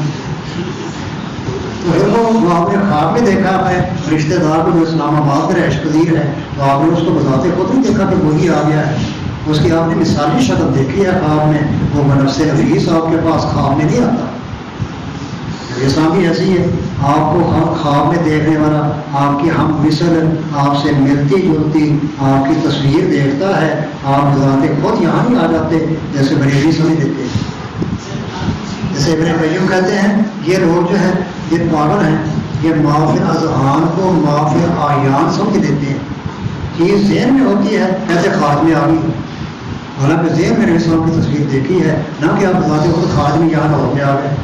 تو پھر وہ آپ نے خواب میں دیکھا اپنے رشتہ دار کو جو اسلام آباد میں رہائش پذیر ہے، تو آپ نے اس کو بذات خود نہیں دیکھا کہ وہی آ گیا ہے. اس کی آپ نے مثالی شکل دیکھی ہے خواب میں. وہ بنفس نفیس آپ کے پاس خواب میں نہیں آتا. اسلام بھی ایسی ہے، آپ کو خواب میں دیکھنے والا آپ کی ہم مثل آپ سے ملتی جلتی آپ کی تصویر دیکھتا ہے. آپ بذات خود یہاں نہیں آ جاتے جیسے بریلوی سمجھ دیتے ہیں. جیسے ابن قیم کہتے ہیں یہ لوگ جو ہے یہ پاگل ہیں، یہ معافی اذہان کو معافی آیان سمجھ دیتے ہیں. یہ ذہن میں ہوتی ہے ایسے خواب میں آ گئی، حالانکہ ذہن میں نبی السلام کی تصویر دیکھی ہے، نہ کہ آپ بذات خود خواب میں یہاں لاہور میں آ گئے.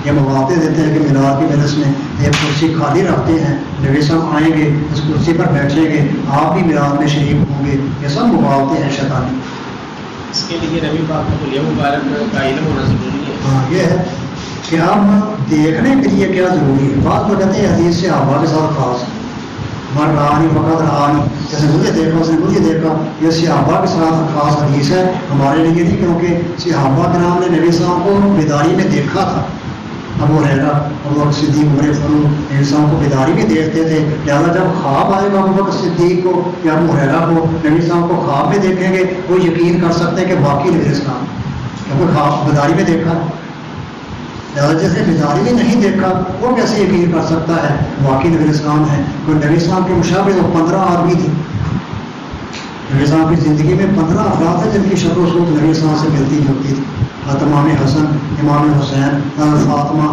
یہ مواقع دیتے ہیں کہ میلاد کی مجلس میں ایک کرسی خالی رکھتے ہیں، نبی صاحب آئیں گے اس کرسی پر بیٹھیں گے، آپ بھی میلاد میں شریک ہوں گے. یہ سب مواقع ہیں شیطانی. اس کے لیے نبی پاک کو یہ مبارک کا علم ہونا ضروری ہے. ہاں یہ ہے کہ آپ دیکھنے کے لیے کیا ضروری ہے. بعض لوگ کہتے ہیں حدیث سے صحابہ کے ساتھ خاص مر رہانی فقط رہانی، جیسے مجھے دیکھا اس نے مجھے دیکھا، یہ صحابہ کے ساتھ خاص حدیث ہے، ہمارے لیے نہیں. کیونکہ صحابہ کے نام نے نبی صاحب کو بیداری میں دیکھا تھا. ابو ہریرہ، ابو بکر صدیق، عمر فاروق نبی صاحب کو بیداری میں دیکھتے تھے. لہٰذا جب خواب آئے گا ابو بکر صدیق کو یا ابو ہریرہ کو نبی صاحب کو خواب میں دیکھیں گے، وہ یقین کر سکتے ہیں کہ باقی نبی اسلام کیونکہ خواب بیداری میں دیکھا. لہٰذا جیسے بیداری میں نہیں دیکھا وہ کیسے یقین کر سکتا ہے واقعی نبی اسلام ہے. کوئی نبی اسلام کے مشابہ تو 15 آدمی تھے. نبی اسلام کی زندگی میں 15 افراد ہیں جن کی شکل و صورت نبی اسلام سے ملتی جلتی تھی. امام حسن، امام حسین، فاطمہ،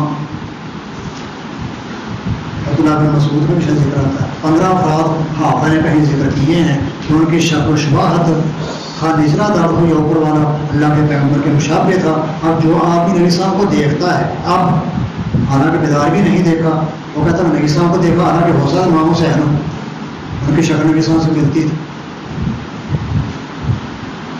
عبداللہ بن مسعود کا بھی شاید ذکر آتا ہے. 15 افراد حافظ نے کہیں ذکر کیے ہیں کہ ان کی شک و شباہت نجرا دار ہوئی اوپر والا اللہ کے پیغمبر کے مشابہ تھا. اب جو آدمی نبی صاحب کو دیکھتا ہے، اب حالانکہ بیدار بھی نہیں دیکھا، وہ کہتا ہے نبی صاحب کو دیکھا، حالانکہ ہو سکتا امام حسین ان کی شکل نبی صاحب سے ملتی تھی.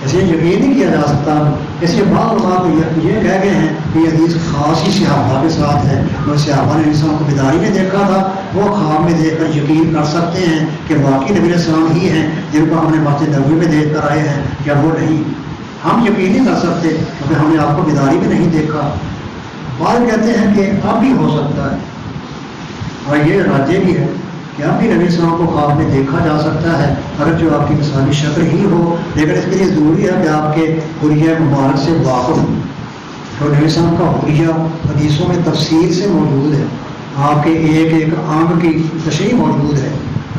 ایسے یقین نہیں کیا جا سکتا. اس کے بعد علماء یہ کہہ گئے ہیں کہ یہ حدیث خاص ہی صحابہ کے ساتھ ہے. اور صحابہ نے نبی صاحب کو بیداری میں دیکھا تھا، وہ خواب میں دیکھ کر یقین کر سکتے ہیں کہ واقعی نبی علیہ السلام ہی ہیں جن کو ہم نے مسجد نبوی میں دیکھ کر آئے ہیں، یا وہ نہیں. ہم یقین نہیں کر سکتے کیونکہ ہم نے آپ کو بیداری میں نہیں دیکھا. بعض کہتے ہیں کہ اب بھی ہو سکتا ہے، اور یہ راجے بھی ہے کہ اب بھی نبی السلام کو خواب میں دیکھا جا سکتا ہے اگر جو آپ کی مثالی شکل ہی ہو. لیکن اس کے لیے ضروری ہے کہ آپ کے حلیہ مبارک سے واقف ہوں. تو نبی السلام کا حلیہ حدیثوں میں تفصیل سے موجود ہے. آپ کے ایک ایک انگ کی تشریح موجود ہے.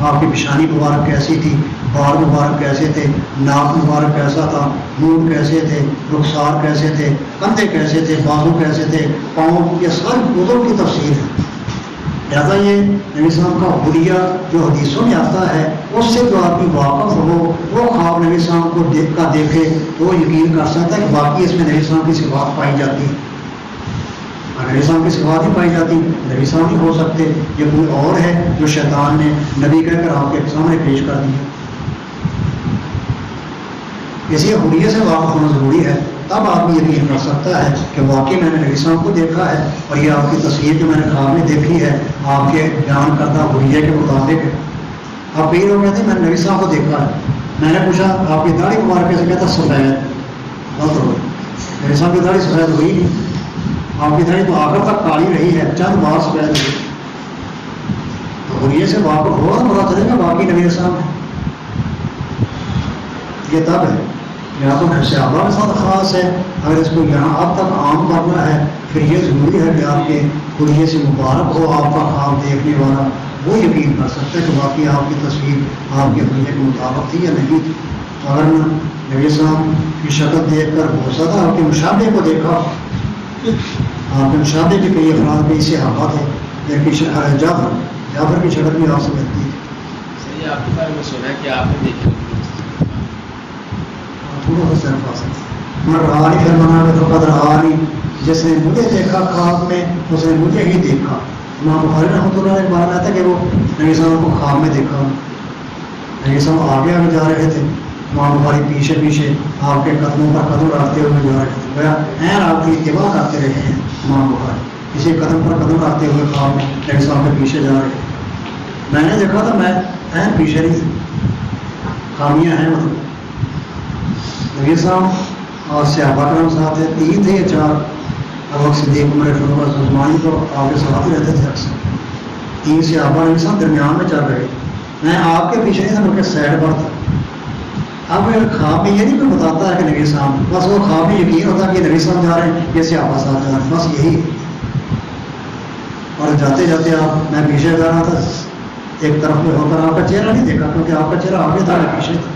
آپ کی پیشانی مبارک کیسی تھی، بال مبارک کیسے تھے، ناک مبارک کیسا تھا، منہ کیسے تھے، رخسار کیسے تھے، کندھے کیسے تھے، بازو کیسے تھے، پاؤں، یہ سب عضو کی تفصیل ہے. لہٰذا یہ نبی صاحب کا حلیہ جو حدیثوں میں آتا ہے اس سے جو آدمی واقف ہو، وہ خواب نبی صاحب کو دیکھے تو وہ یقین کر سکتا ہے کہ واقعی اس میں نبی صاحب کی صفات پائی جاتی ہے. اگر نبی صاحب کی صفات ہی پائی جاتی نبی صاحب نہیں ہو سکتے، یہ کوئی اور ہے جو شیطان نے نبی کہہ کر آپ کے سامنے پیش کر دیا. اس لیے حلیہ سے واقف ہونا ضروری ہے، تب آدمی یقین کر سکتا ہے کہ واقعی میں نے نبی صاحب کو دیکھا ہے اور یہ آپ کی تصویر جو میں نے خواب میں دیکھی ہے آپ کے بیان کردہ حلیہ کے مطابق ہے. اب کئی لوگ کہتے ہیں میں نے نبی صاحب کو دیکھا ہے. میں نے پوچھا آپ کی داڑھی مبارک کیسے؟ کہتا سفید. بہت ہو گئی، نبی صاحب کی داڑھی سفید ہوئی نہیں، آپ کی داڑھی تو آخر تک کالی رہی ہے، چند بار سفید ہوئی. تو حلیہ سے واقف ہو تو پتا چلے گا واقعی نبی صاحب ہے. یہ تب ہے یا تو صحابہ کے ساتھ خاص ہے. اگر اس کو یہاں اب تک عام کرنا ہے پھر یہ ضروری ہے کہ آپ کے حلیہ سے مبارک ہو آپ کا خواب دیکھنے والا، وہ یقین کر سکتا ہے کہ واقعی آپ کی تصویر آپ کے حلیہ کے مطابق تھی یا نہیں تھی. اگر نبی صاحب کی شکل دیکھ کر ہو سکتا آپ کے مشابہ کو دیکھا، آپ کے مشابہ کے کئی افراد کئی صحابہ تھے جن کی جعفر کی شکل بھی آپ سے ملتی ہے. صحیح، آپ کے بارے میں سنا ہے کہ آپ نے دیکھی جس نے مجھے دیکھا خواب میں اس نے مجھے ہی دیکھا. امام بخاری رحمۃ اللہ علیہ بارے آتا ہے کہ وہ نبی صاحب کو خواب میں دیکھا. نبی صاحب آگے آگے جا رہے تھے، امام بخاری پیچھے پیچھے آپ کے قدموں پر قدم رکھتے ہوئے جا رہے تھے. گیا آپ کی اتباع کرتے رہے ہیں امام بخاری، اسی قدم پر قدم رکھتے ہوئے خواب میں نبی صاحب کے پیچھے جا رہے تھے. میں نے دیکھا تھا میں پیچھے نہیں، خامیاں ہیں مطلب. نبی صاحب اور صحابہ کرام ساتھ تھے، 3 تھے یا 4. ابو بکر صدیق، عمر فاروق، عثمان تو آپ کے ساتھ ہی رہتے تھے اکثر. 3 صحابہ نبی صاحب درمیان میں چل رہے. میں آپ کے پیچھے نہیں تھا بلکہ سائڈ پر تھا. اب خواب میں یہ نہیں کوئی بتاتا ہے کہ نبی صاحب، بس وہ خواب میں یقین ہوتا ہے کہ نبی صاحب جا رہے ہیں یہ صحابہ ساتھ جا رہے ہیں، بس یہی. اور جاتے جاتے آپ میں پیچھے جا رہا تھا، ایک طرف میں ہو کر آپ کا چہرہ نہیں دیکھا کیونکہ آپ کا چہرہ آگے تھا میں پیچھے تھا.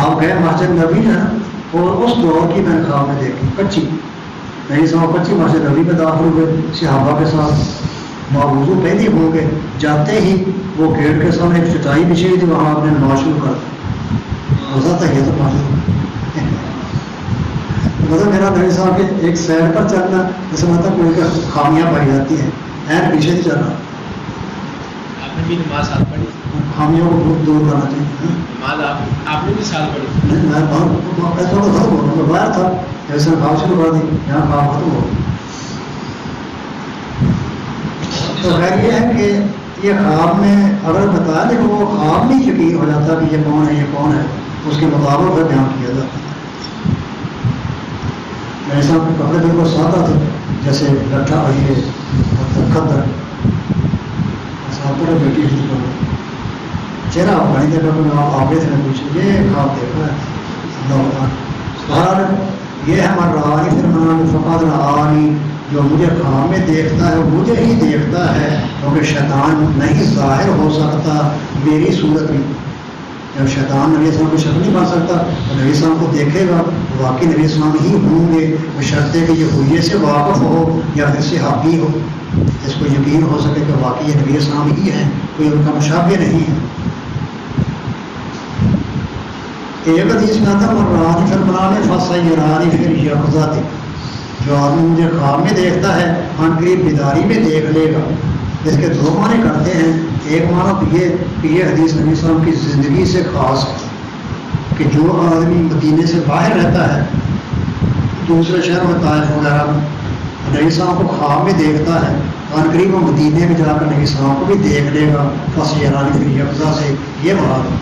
آپ گئے مسجد نبی جو ہے نا، اور اس دور کی میں نے خواب میں دیکھی کچی نہیں سو کچی مسجد نبی میں داخل ہوئے صحابہ کے ساتھ، وضو پہلے ہو گئے. جاتے ہی وہ گیٹ کے سامنے ایک چٹائی بچھی ہوئی تھی، وہاں آپ نے نماز شروع کر دی. روزہ تھا یہ تو مطلب میرا نبی صاحب کے ایک سائڈ پر چلنا اس میں مطلب کوئی خامیاں پائی جاتی ہیں، این پیچھے نہیں چلنا. آپ نے بھی نماز ساتھ پڑھی؟ خامیوں کو بہت دور کرنا چاہیے. نماز آپ نے بھی ساتھ پڑھی؟ میں ایسا تو ختم ہو میں باہر تھا، ایسے خواب شروع کر دی، یہاں خواب ختم ہو. تو خیر یہ ہے کہ یہ خواب میں اگر بتایا لیکن وہ خواب میں یقین ہو جاتا کہ یہ کون ہے یہ کون ہے، اس کے مطابق پھر بیان کیا جاتا. میرے ساتھ کپڑے بالکل سادہ تھے جیسے لٹھا آئیے خطر ساتھ بیٹی ہوئی چہرہ آپ نہیں دیکھا تو آپ آگے تھے پوچھے یہ خواب دیکھا ہے. باہر یہ ہمارا رہا پھر منع فقات رہانی، جو مجھے خواب میں دیکھتا ہے مجھے ہی دیکھتا ہے کیونکہ شیطان نہیں ظاہر ہو سکتا میری صورت میں. جب شیطان نبی السلام کو شکل نہیں بن سکتا تو نبی السلام کو دیکھے گا واقعی نبی السلام ہی ہوں گے، بشرطے کہ یہ حلیے سے واقف ہو یا پھر صحابی ہو. جس کو یقین ہو سکے کہ واقعی یہ نبی اسلام ہی ہیں، کوئی ان کا مشابہ نہیں ہے۔ ایک حدیث میں آتا ہے مرانی پھر منام فسیرانی پھر یقظت، جو آدمی مجھے خواب میں دیکھتا ہے ان قریب بیداری میں دیکھ لے گا۔ اس کے دو معنی کرتے ہیں، ایک معنی تو یہ کہ یہ حدیث نبی صلی اللہ علیہ وسلم کی زندگی سے خاص ہے کہ جو آدمی مدینے سے باہر رہتا ہے دوسرے شہر میں طائف وغیرہ میں نبی صلی اللہ علیہ وسلم کو خواب میں دیکھتا ہے، ان قریب وہ مدینے میں جا کر نبی صلی اللہ علیہ وسلم کو بھی دیکھ لے گا۔ فسیرانی پھر یقظہ سے یہ مراد ہے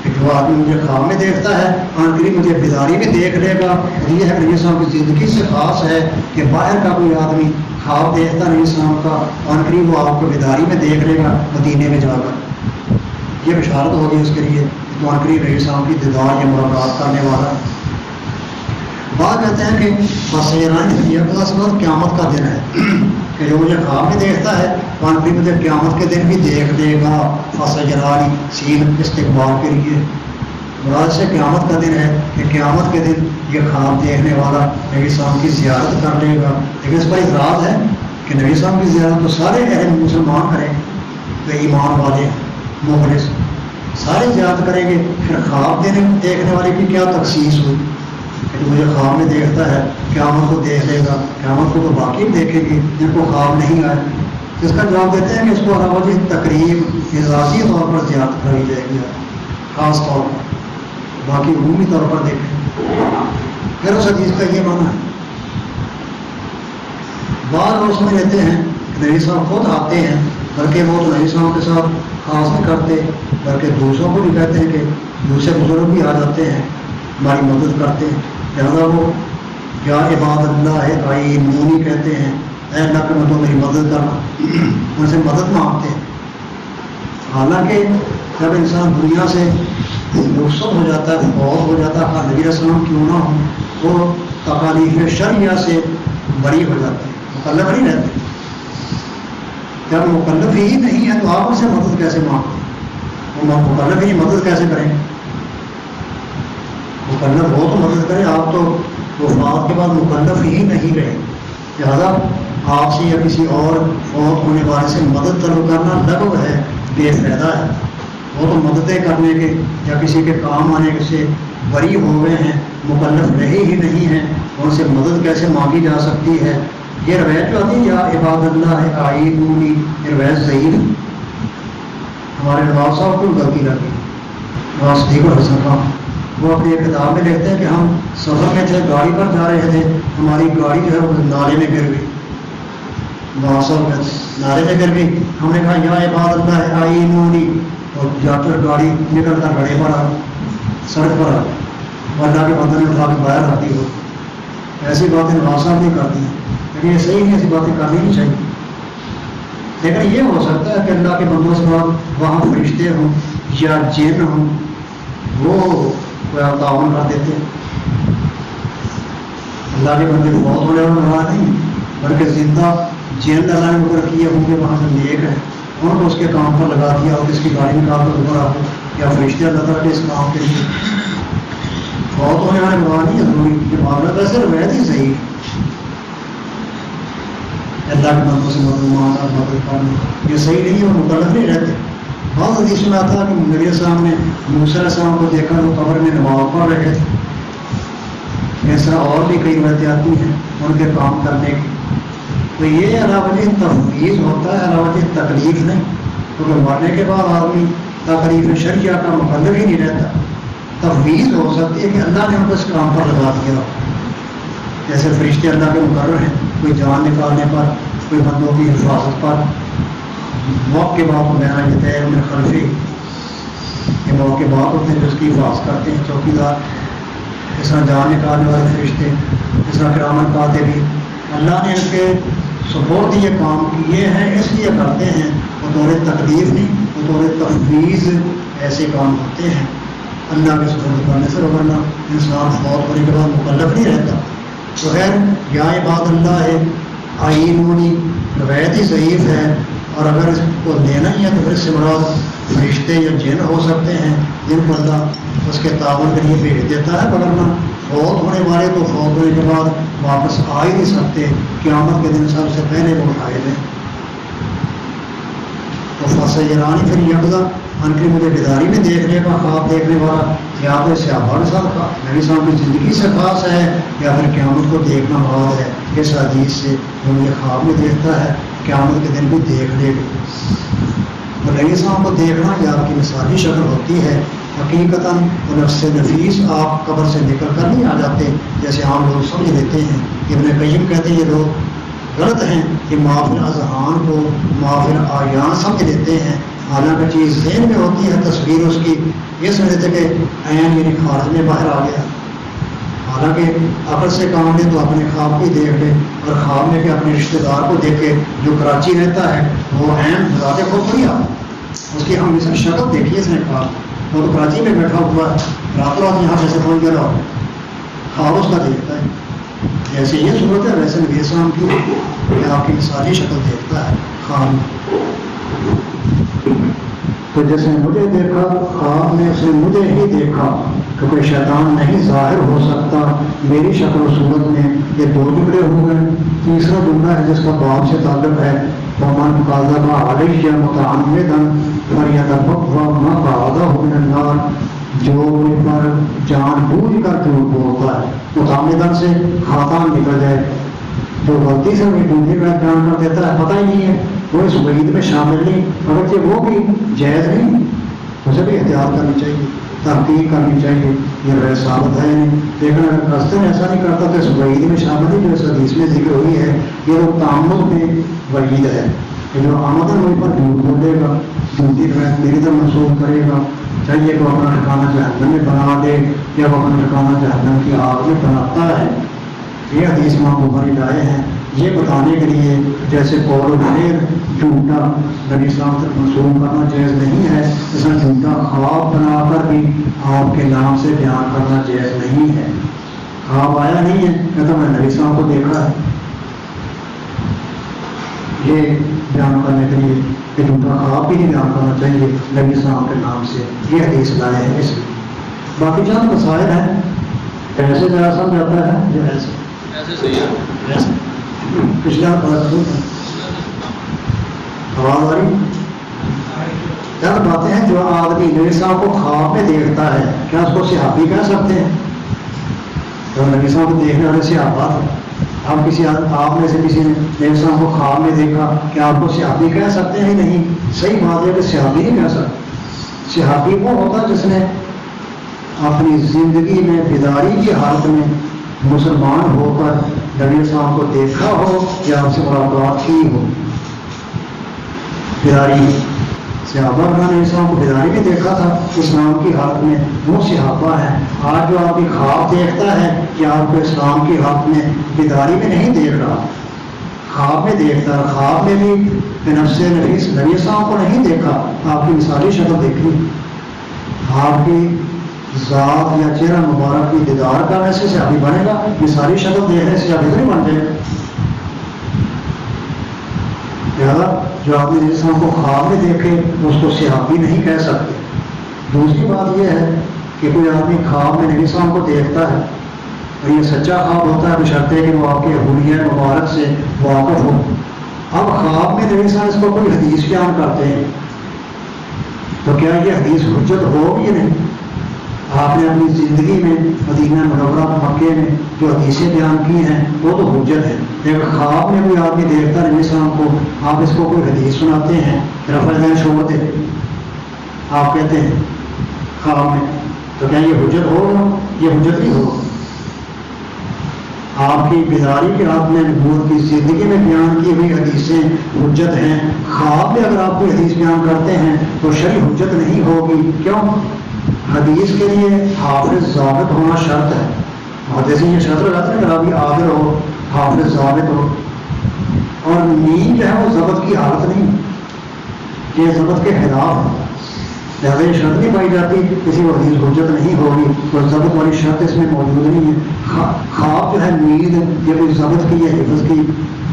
کہ جو آدمی مجھے خواب میں دیکھتا ہے ان قریب مجھے بیداری میں دیکھ لے گا۔ یہ ہے نبی صلی اللہ علیہ وسلم کی زندگی سے خاص ہے کہ باہر کا کوئی آدمی خواب دیکھتا نبی صلی اللہ علیہ وسلم کا ان قریب وہ آپ کو بیداری میں دیکھ لے گا مدینے میں جا کر، یہ بشارت ہوگی اس کے لیے تو ان قریب نبی صلی اللہ علیہ وسلم کی دیدار یا ملاقات کرنے والا۔ بعض کہتے ہیں کہ فسیرانی یقظہ سے مراد قیامت کا دن ہے کہ جو مجھے خواب میں دیکھتا ہے تو ان قریب مجھے قیامت کے دن بھی دیکھ لے گا۔ فسیرانی سین استقبال کے لیے مراد سے قیامت کا دن ہے کہ قیامت کے دن یہ خواب دیکھنے والا نبی صلی اللہ علیہ وسلم کی زیارت کر لے گا۔ لیکن اس پر اعتراض ہے کہ نبی صلی اللہ علیہ وسلم کی زیارت تو سارے اہل مسلمان کریں تو ایمان والے مخلص سارے زیارت کریں گے، پھر خواب دیکھنے والے کی کیا تخصیص ہوئی کہ جو مجھے خواب میں دیکھتا ہے قیامت کو دیکھ لے گا، قیامت کو تو باقی بھی دیکھیں گے جن کو خواب نہیں آئے۔ اس کا جواب دیتے ہیں کہ اس کو علاوہ تقریب اعزازی طور پر زیارت کرائی جائے گی خاص طور پر، باقی عمومی طور پر دیکھیں۔ پھر اس حدیث کا یہ معنی ہے بعض لوگ سمجھ لیتے ہیں کہ نبی صاحب خود آتے ہیں، بلکہ وہ تو نبی صاحب کے ساتھ خاص نہیں کرتے بلکہ دوسروں کو بھی کہتے ہیں کہ دوسرے بزرگ بھی آ جاتے ہیں ہماری مدد کرتے ہیں، لہٰذا وہ یا عباد اللہ ہے آئینونی کہتے ہیں، اے اللہ کے مدد میری مدد کرنا، ان سے مدد مانگتے ہیں۔ حالانکہ جب انسان دنیا سے رخصت ہو جاتا ہے، فوت ہو جاتا ہے، نبی علیہ السلام کیوں نہ ہوں، وہ تکالیف شرعیہ سے بری ہو جاتے ہیں، مکلف نہیں رہتے۔ جب مکلف ہی نہیں ہے تو آپ ان سے مدد کیسے مانگتے ہیں؟ وہ مکلف ہی مدد کیسے کریں؟ مکلف ہو تو مدد کریں، آپ تو وفات کے بعد مکلف ہی نہیں رہے، لہٰذا آپ سے یا کسی اور فوت ہونے والے سے مدد طلب کرنا لغو ہے، بے فائدہ ہے۔ وہ تو مددیں کرنے کے یا کسی کے کام آنے سے بری ہو گئے ہیں، مکلف رہے ہی نہیں ہیں، ان سے مدد کیسے مانگی جا سکتی ہے؟ یہ روایت جو آتی ہے یا عباد اللہ آئینونی، یہ روایت ضعیف ہے۔ ہمارے نواز صاحب کو غلطی لگی، نواز صدیق الحسن خان، وہ اپنی ایک کتاب میں لکھتے ہیں کہ ہم سفر میں تھے، گاڑی پر جا رہے تھے، ہماری گاڑی جو ہے وہ نالے میں گر گئی، نواز صاحب کہتے ہیں نالے میں گر گئی، ہم نے کہا یا عباد اللہ آئینونی، اور جا کر گاڑی نکل کر گڑے پر آ سڑک پر آ، اللہ کے بندے نے اٹھا کے باہر آتی ہو۔ ایسی باتیں نواز صاحب نہیں کرتی ہیں، لیکن یہ صحیح نہیں، ایسی باتیں کرنی نہیں چاہیے۔ لیکن یہ ہو سکتا ہے کہ اللہ کے بندوں سے بعد وہاں فرشتے ہوں یا جن ہوں، وہ کوئی تعاون کر دیتے ہیں۔ اللہ کے بندے بہت ہونے والا مراد نہیں بلکہ زندہ جن اللہ نے مقرر کیے ہوں گے وہاں سے نیک ہے، ان کو اس کے کام پر لگا دیا اور اس کی گاڑی نکال کر اوپر آ یا فرشتے اللہ تعالیٰ کے اس کام کے لیے بہت ہونے والے مراد نہیں ہے ضروری، یہ معاملہ ویسے روایت ہی صحیح ہے۔ اللہ کے بندوں سے مدد مانگنا، مدد کرنا یہ صحیح نہیں ہے، وہ مکلف نہیں رہتے۔ بعض حدیث میں آتا ہے کہ نبی علیہ السلام نے موسیٰ علیہ السلام کو دیکھا تو قبر میں نماز پڑھ رہے تھے۔ اس طرح اور بھی کئی روایتیں آتی ہیں ان کے کام کرنے کی، تو یہ علاوہ تفویض ہوتا ہے، علاوہ تکلیف نہیں، کیونکہ مرنے کے بعد آدمی تکلیف شرعیہ کا مکلف ہی نہیں رہتا۔ تفویض ہو سکتی ہے کہ اللہ نے ان کو اس کام پر لگا دیا، جیسے فرشتے اللہ کے مقرر ہیں، کوئی جان نکالنے پر، کوئی بندوں کی حفاظت پر، موت کے بعد میرا یہ میں خلفی یہ موت کے بعد ہوتے ہیں جو اس کی حفاظت کرتے ہیں، چوکیدار، اس طرح جان نکالنے والے فرشتے، اس طرح کرامت پاتے بھی اللہ نے ان کے سپورٹ یہ کام کیے ہیں، اس لیے کرتے ہیں، بطور تکلیف نہیں، بطور تفویض ایسے کام ہوتے ہیں اللہ کے سپورٹ کرنے سے، ورنہ انسان فوت ہونے کے بعد مکلف نہیں رہتا۔ تو خیر یا عباد اللہ ہے آئینونی روایت ہی ضعیف ہے، اور اگر اس کو لینا ہی ہے تو پھر اس سے مراد فرشتے یا جن ہو سکتے ہیں جن کو اللہ اس کے تعاون کے لیے بھیج دیتا ہے، ورنہ فوت ہونے والے تو فوت ہونے کے بعد واپس آ ہی نہیں سکتے، قیامت کے دن سب سے پہلے وہ اٹھائے گئے. تو فسیرانی پھر یکدا ان کی مجھے بیداری میں دیکھنے کا خواب دیکھنے والا یا تو صحابہ کے ساتھ نبی صاحب کی زندگی سے خاص ہے یا پھر قیامت کو دیکھنا مراد ہے. اس حدیث سے جو مجھے خواب میں دیکھتا ہے قیامت کے دن بھی دیکھ لے گا. اور نبی صاحب کو دیکھنا یہ آپ کی مثالی شکل ہوتی ہے. حقیقتاً وہ نفس نفیس آپ قبر سے نکل کر نہیں آ جاتے جیسے عام لوگ سمجھ لیتے ہیں. ابن قیم کہتے ہیں یہ لوگ غلط ہیں، یہ معافر اذہان کو معافر آیان سمجھ لیتے ہیں. حالانکہ چیز ذہن میں ہوتی ہے، تصویر اس کی یہ سمجھتے کہ عین یعنی خارج میں باہر آ گیا. حالانکہ عقل سے کام لے تو اپنے خواب کو دیکھ لے، اور خواب میں کہ اپنے رشتہ دار کو دیکھے جو کراچی رہتا ہے وہ عین ذات خود نہیں آ، اس کی ہم اس کی شکل دیکھیے. اس نے خواب وہ تو کراچی میں بیٹھا ہوا ہے، رات رات یہاں جیسے پہنچ گیا رہا خواب اس کا دیکھتا ہے. جیسے یہ صورت ہے ویسے نبی اسلام کی کہ آپ کی مثالی شکل دیکھتا ہے خواب. تو جیسے مجھے دیکھا خواب میں اس نے مجھے ہی دیکھا، کیونکہ شیطان نہیں ظاہر ہو سکتا میری شکل و صورت میں. یہ دو جملے ہو گئے. تیسرا جملہ ہے جس کا باب سے تعلق ہے ومن کذب علی متعمدا فلیتبوأ مقعدہ من النار. جو مجھ پر جان بوجھ کر جھوٹ بولتا ہے، متعمدن سے خاتان نکل جائے، جو غلطی سے بھی ڈھونڈے کا بیان کر دیتا ہے پتہ ہی نہیں ہے، وہ اس وعید میں شامل نہیں. اگرچہ وہ بھی جائز نہیں، اسے بھی احتیاط کرنی چاہیے، تحقیق کرنی چاہیے. یہ غیر ثابت ہے نہیں، لیکن اگر قصدن ایسا نہیں کرتا تو اس وعید میں شامل نہیں جو اس حدیث میں ذکر ہوئی ہے. یہ تو تعمد میں وعید ہے کہ جو آمدن وہی پر جھوٹ بولے گا، جھوٹی روایت میری طرف منسوخ کرے گا، چاہیے کہ وہ اپنا ٹھکانہ جہنم میں بنا دے یا وہ اپنا ٹھکانہ جہنم کی آگ میں بناتا ہے. یہ حدیث امام بخاری لائے ہیں یہ بتانے کے لیے جیسے قول و فعل جھوٹا نبی صاحب تک منسوخ کرنا جائز نہیں ہے، اس میں جھوٹا خواب بنا کر بھی آپ کے نام سے بیان کرنا جائز نہیں ہے. خواب آیا نہیں ہے کہ تو میں نبی صاحب کو دیکھا ہے، یہ بیان کرنے کے لیے کہ جھوٹا خواب بھی نہیں بیان کرنا چاہیے نبی صاحب کے نام سے. یہ حدیث لائے ہیں. اس میں باقی چند مسائل ہیں، ایسے ذرا سمجھ آتا ہے جو ایسے صحیح ہے. پچھلا آواز آ رہی چند باتیں ہیں جو آدمی نبی صاحب کو خواب میں دیکھتا ہے کیا اس کو صحابی کہہ سکتے ہیں؟ تو نبی صاحب کو دیکھنے والے صحابہ تھے. آپ میں سے کسی نے نبی صاحب کو خواب میں دیکھا کیا آپ کو صحابی کہہ سکتے ہیں؟ نہیں. صحیح بات ہے کہ صحابی نہیں کہہ سکتے. صحابی وہ ہوتا جس نے اپنی زندگی میں بیداری کی حالت میں مسلمان ہو کر نبی صاحب کو دیکھا ہو یا آپ سے ملاقات کی ہو. بیداری صحابہ بنا نبی صاحب کو بیداری میں دیکھا تھا اسلام کی حالت میں، وہ صحابہ ہیں. آج جو آپ کی خواب دیکھتا ہے کہ آپ کو اسلام کی حالت میں بیداری میں نہیں دیکھ رہا، خواب میں دیکھتا ہے. خواب میں بھی نفس نفیس نبی صاحب کو نہیں دیکھا، آپ کی مثالی شکل دیکھی، آپ کی ذات یا چہرہ مبارک کی دیدار کرنے سے صحابی بنے گا. مثالی شکل دیکھنے سے صحابی نہیں بن جائے گا. لہٰذا جو آپ نے نبی صاحب کو خواب میں دیکھے اس کو صحابی نہیں کہہ سکتے. دوسری بات یہ ہے کہ کوئی آدمی خواب میں نبی صاحب کو دیکھتا ہے اور یہ سچا خواب ہوتا ہے بشرطے کہ وہ آپ کے حلیہ مبارک سے واقف ہو. اب خواب میں نبی صاحب اس کو کوئی حدیث بیان کرتے ہیں تو کیا یہ حدیث حجت ہوگی یا نہیں؟ آپ نے اپنی زندگی میں مدینہ منورہ مکے میں جو حدیثیں بیان کی ہیں وہ تو حجت ہے. ایک خواب میں کوئی آدمی دیکھتا ہے نبی صاحب کو، آپ اس کو کوئی حدیث سناتے ہیں رفع دین چھوڑ دے آپ کہتے ہیں خواب میں، تو کیا یہ حجت ہوگا؟ یہ حجت نہیں ہوگا. آپ کی بیداری کے رات میں نبوت کی زندگی میں بیان کی ہوئی حدیثیں حجت ہیں. خواب میں اگر آپ کوئی حدیث بیان کرتے ہیں تو شرعی حجت نہیں ہوگی. کیوں؟ حدیث کے لیے حافظ ضابط ہونا شرط ہے. اور جیسے یہ شرط لگاتے ہیں کہ آدمی عادل ہو، حافظ ضابط ہو، اور نیند جو ہے وہ ضبط کی حالت نہیں، یہ ضبط کے خلاف ہے. لہٰذا یہ شرط نہیں پائی جاتی، کسی کو حدیث حجت نہیں ہوگی، اور ضبط والی شرط اس میں موجود نہیں ہے. خواب جو ہے نیند یہ کوئی ضبط کی یا حفظ کی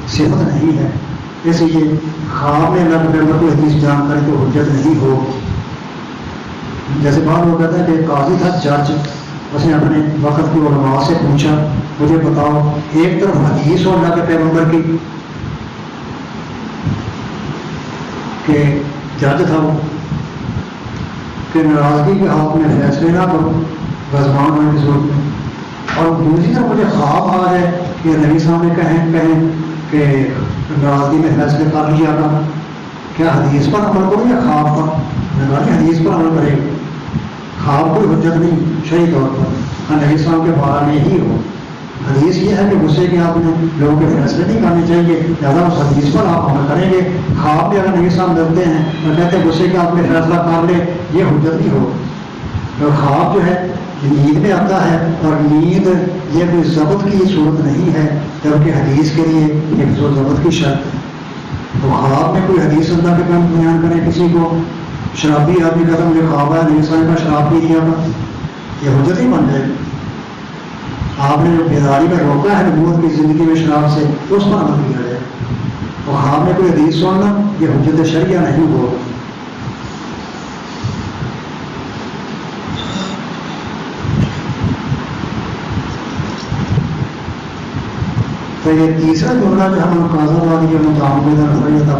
صفت نہیں ہے، اس لیے خواب میں اللہ کے پیغمبر کوئی حدیث بیان کرے تو حجت نہیں ہو. جیسے بعض لوگ کہتے ہیں کہ ایک قاضی تھا جج، اس نے اپنے وقت کی علماء سے پوچھا مجھے بتاؤ ایک طرف حدیث اور اللہ کے پیغمبر کی کہ جج تھا وہ کہ ناراضگی کے حق میں فیصلے نہ کرو غضبان ہونے کی صورت میں، اور دوسری طرف مجھے خواب آ جائے کہ نبی صاحب نے کہیں کہ ناراضگی میں فیصلے کر لیا تھا، کیا حدیث پر عمل کرو یا خواب پر؟ میں کہا کہ حدیث پر عمل کرے، خواب کوئی حجت نہیں شرعی طور پر، ہاں نبی صاحب کے بارے میں ہی ہو۔ حدیث یہ ہے کہ غصے کے آپ نے لوگوں کے فیصلے نہیں کرنے چاہیے، لہٰذا اس حدیث پر آپ عمل کریں گے۔ خواب بھی اگر نبی صاحب ملتے ہیں اور کہتے ہیں غصے کے آپ نے فیصلہ کر لے، یہ حجت نہیں ہو۔ تو خواب جو ہے نیند میں آتا ہے، اور نیند یہ کوئی ضبط کی صورت نہیں ہے جبکہ حدیث کے لیے حفظ و ضبط کی شرط ہے۔ تو خواب میں کوئی حدیث اللہ کے کام بیان کرے، کسی کو شرابی آدمی کہتا مجھے خواب ہے نبی صاحب کا شراب پی لیا تھا، یہ حجت ہی بن جائے گی۔ آپ نے جو بیداری میں روکا ہے نبوت کی زندگی میں شراب سے، اس پر عمل کیا جائے۔ اور خواب میں کوئی حدیث سننا یہ حجت شرعیہ نہیں ہو۔ تو یہ تیسرا جملہ جو ہم مقاضہ والی جو متعمدہ نظریہ تھا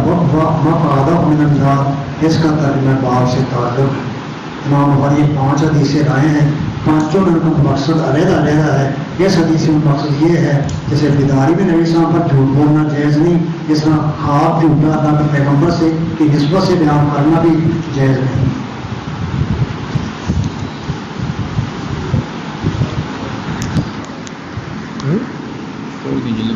مقاضہ من النار، اس کا ترجمہ باب سے تعلق ہے۔ امام بخاری 5 حدیثیں لائے ہیں، پانچوں میں ان کا مقصد علیحدہ علیحدہ ہے۔ اس حدیث میں مقصد یہ ہے جیسے بیداری میں نبی صاحب پر جھوٹ بولنا جائز نہیں، جس طرح خواب جھوٹا اللہ کے پیغمبر سے کی نسبت سے بیان کرنا بھی جائز نہیں۔ کوئی نہیں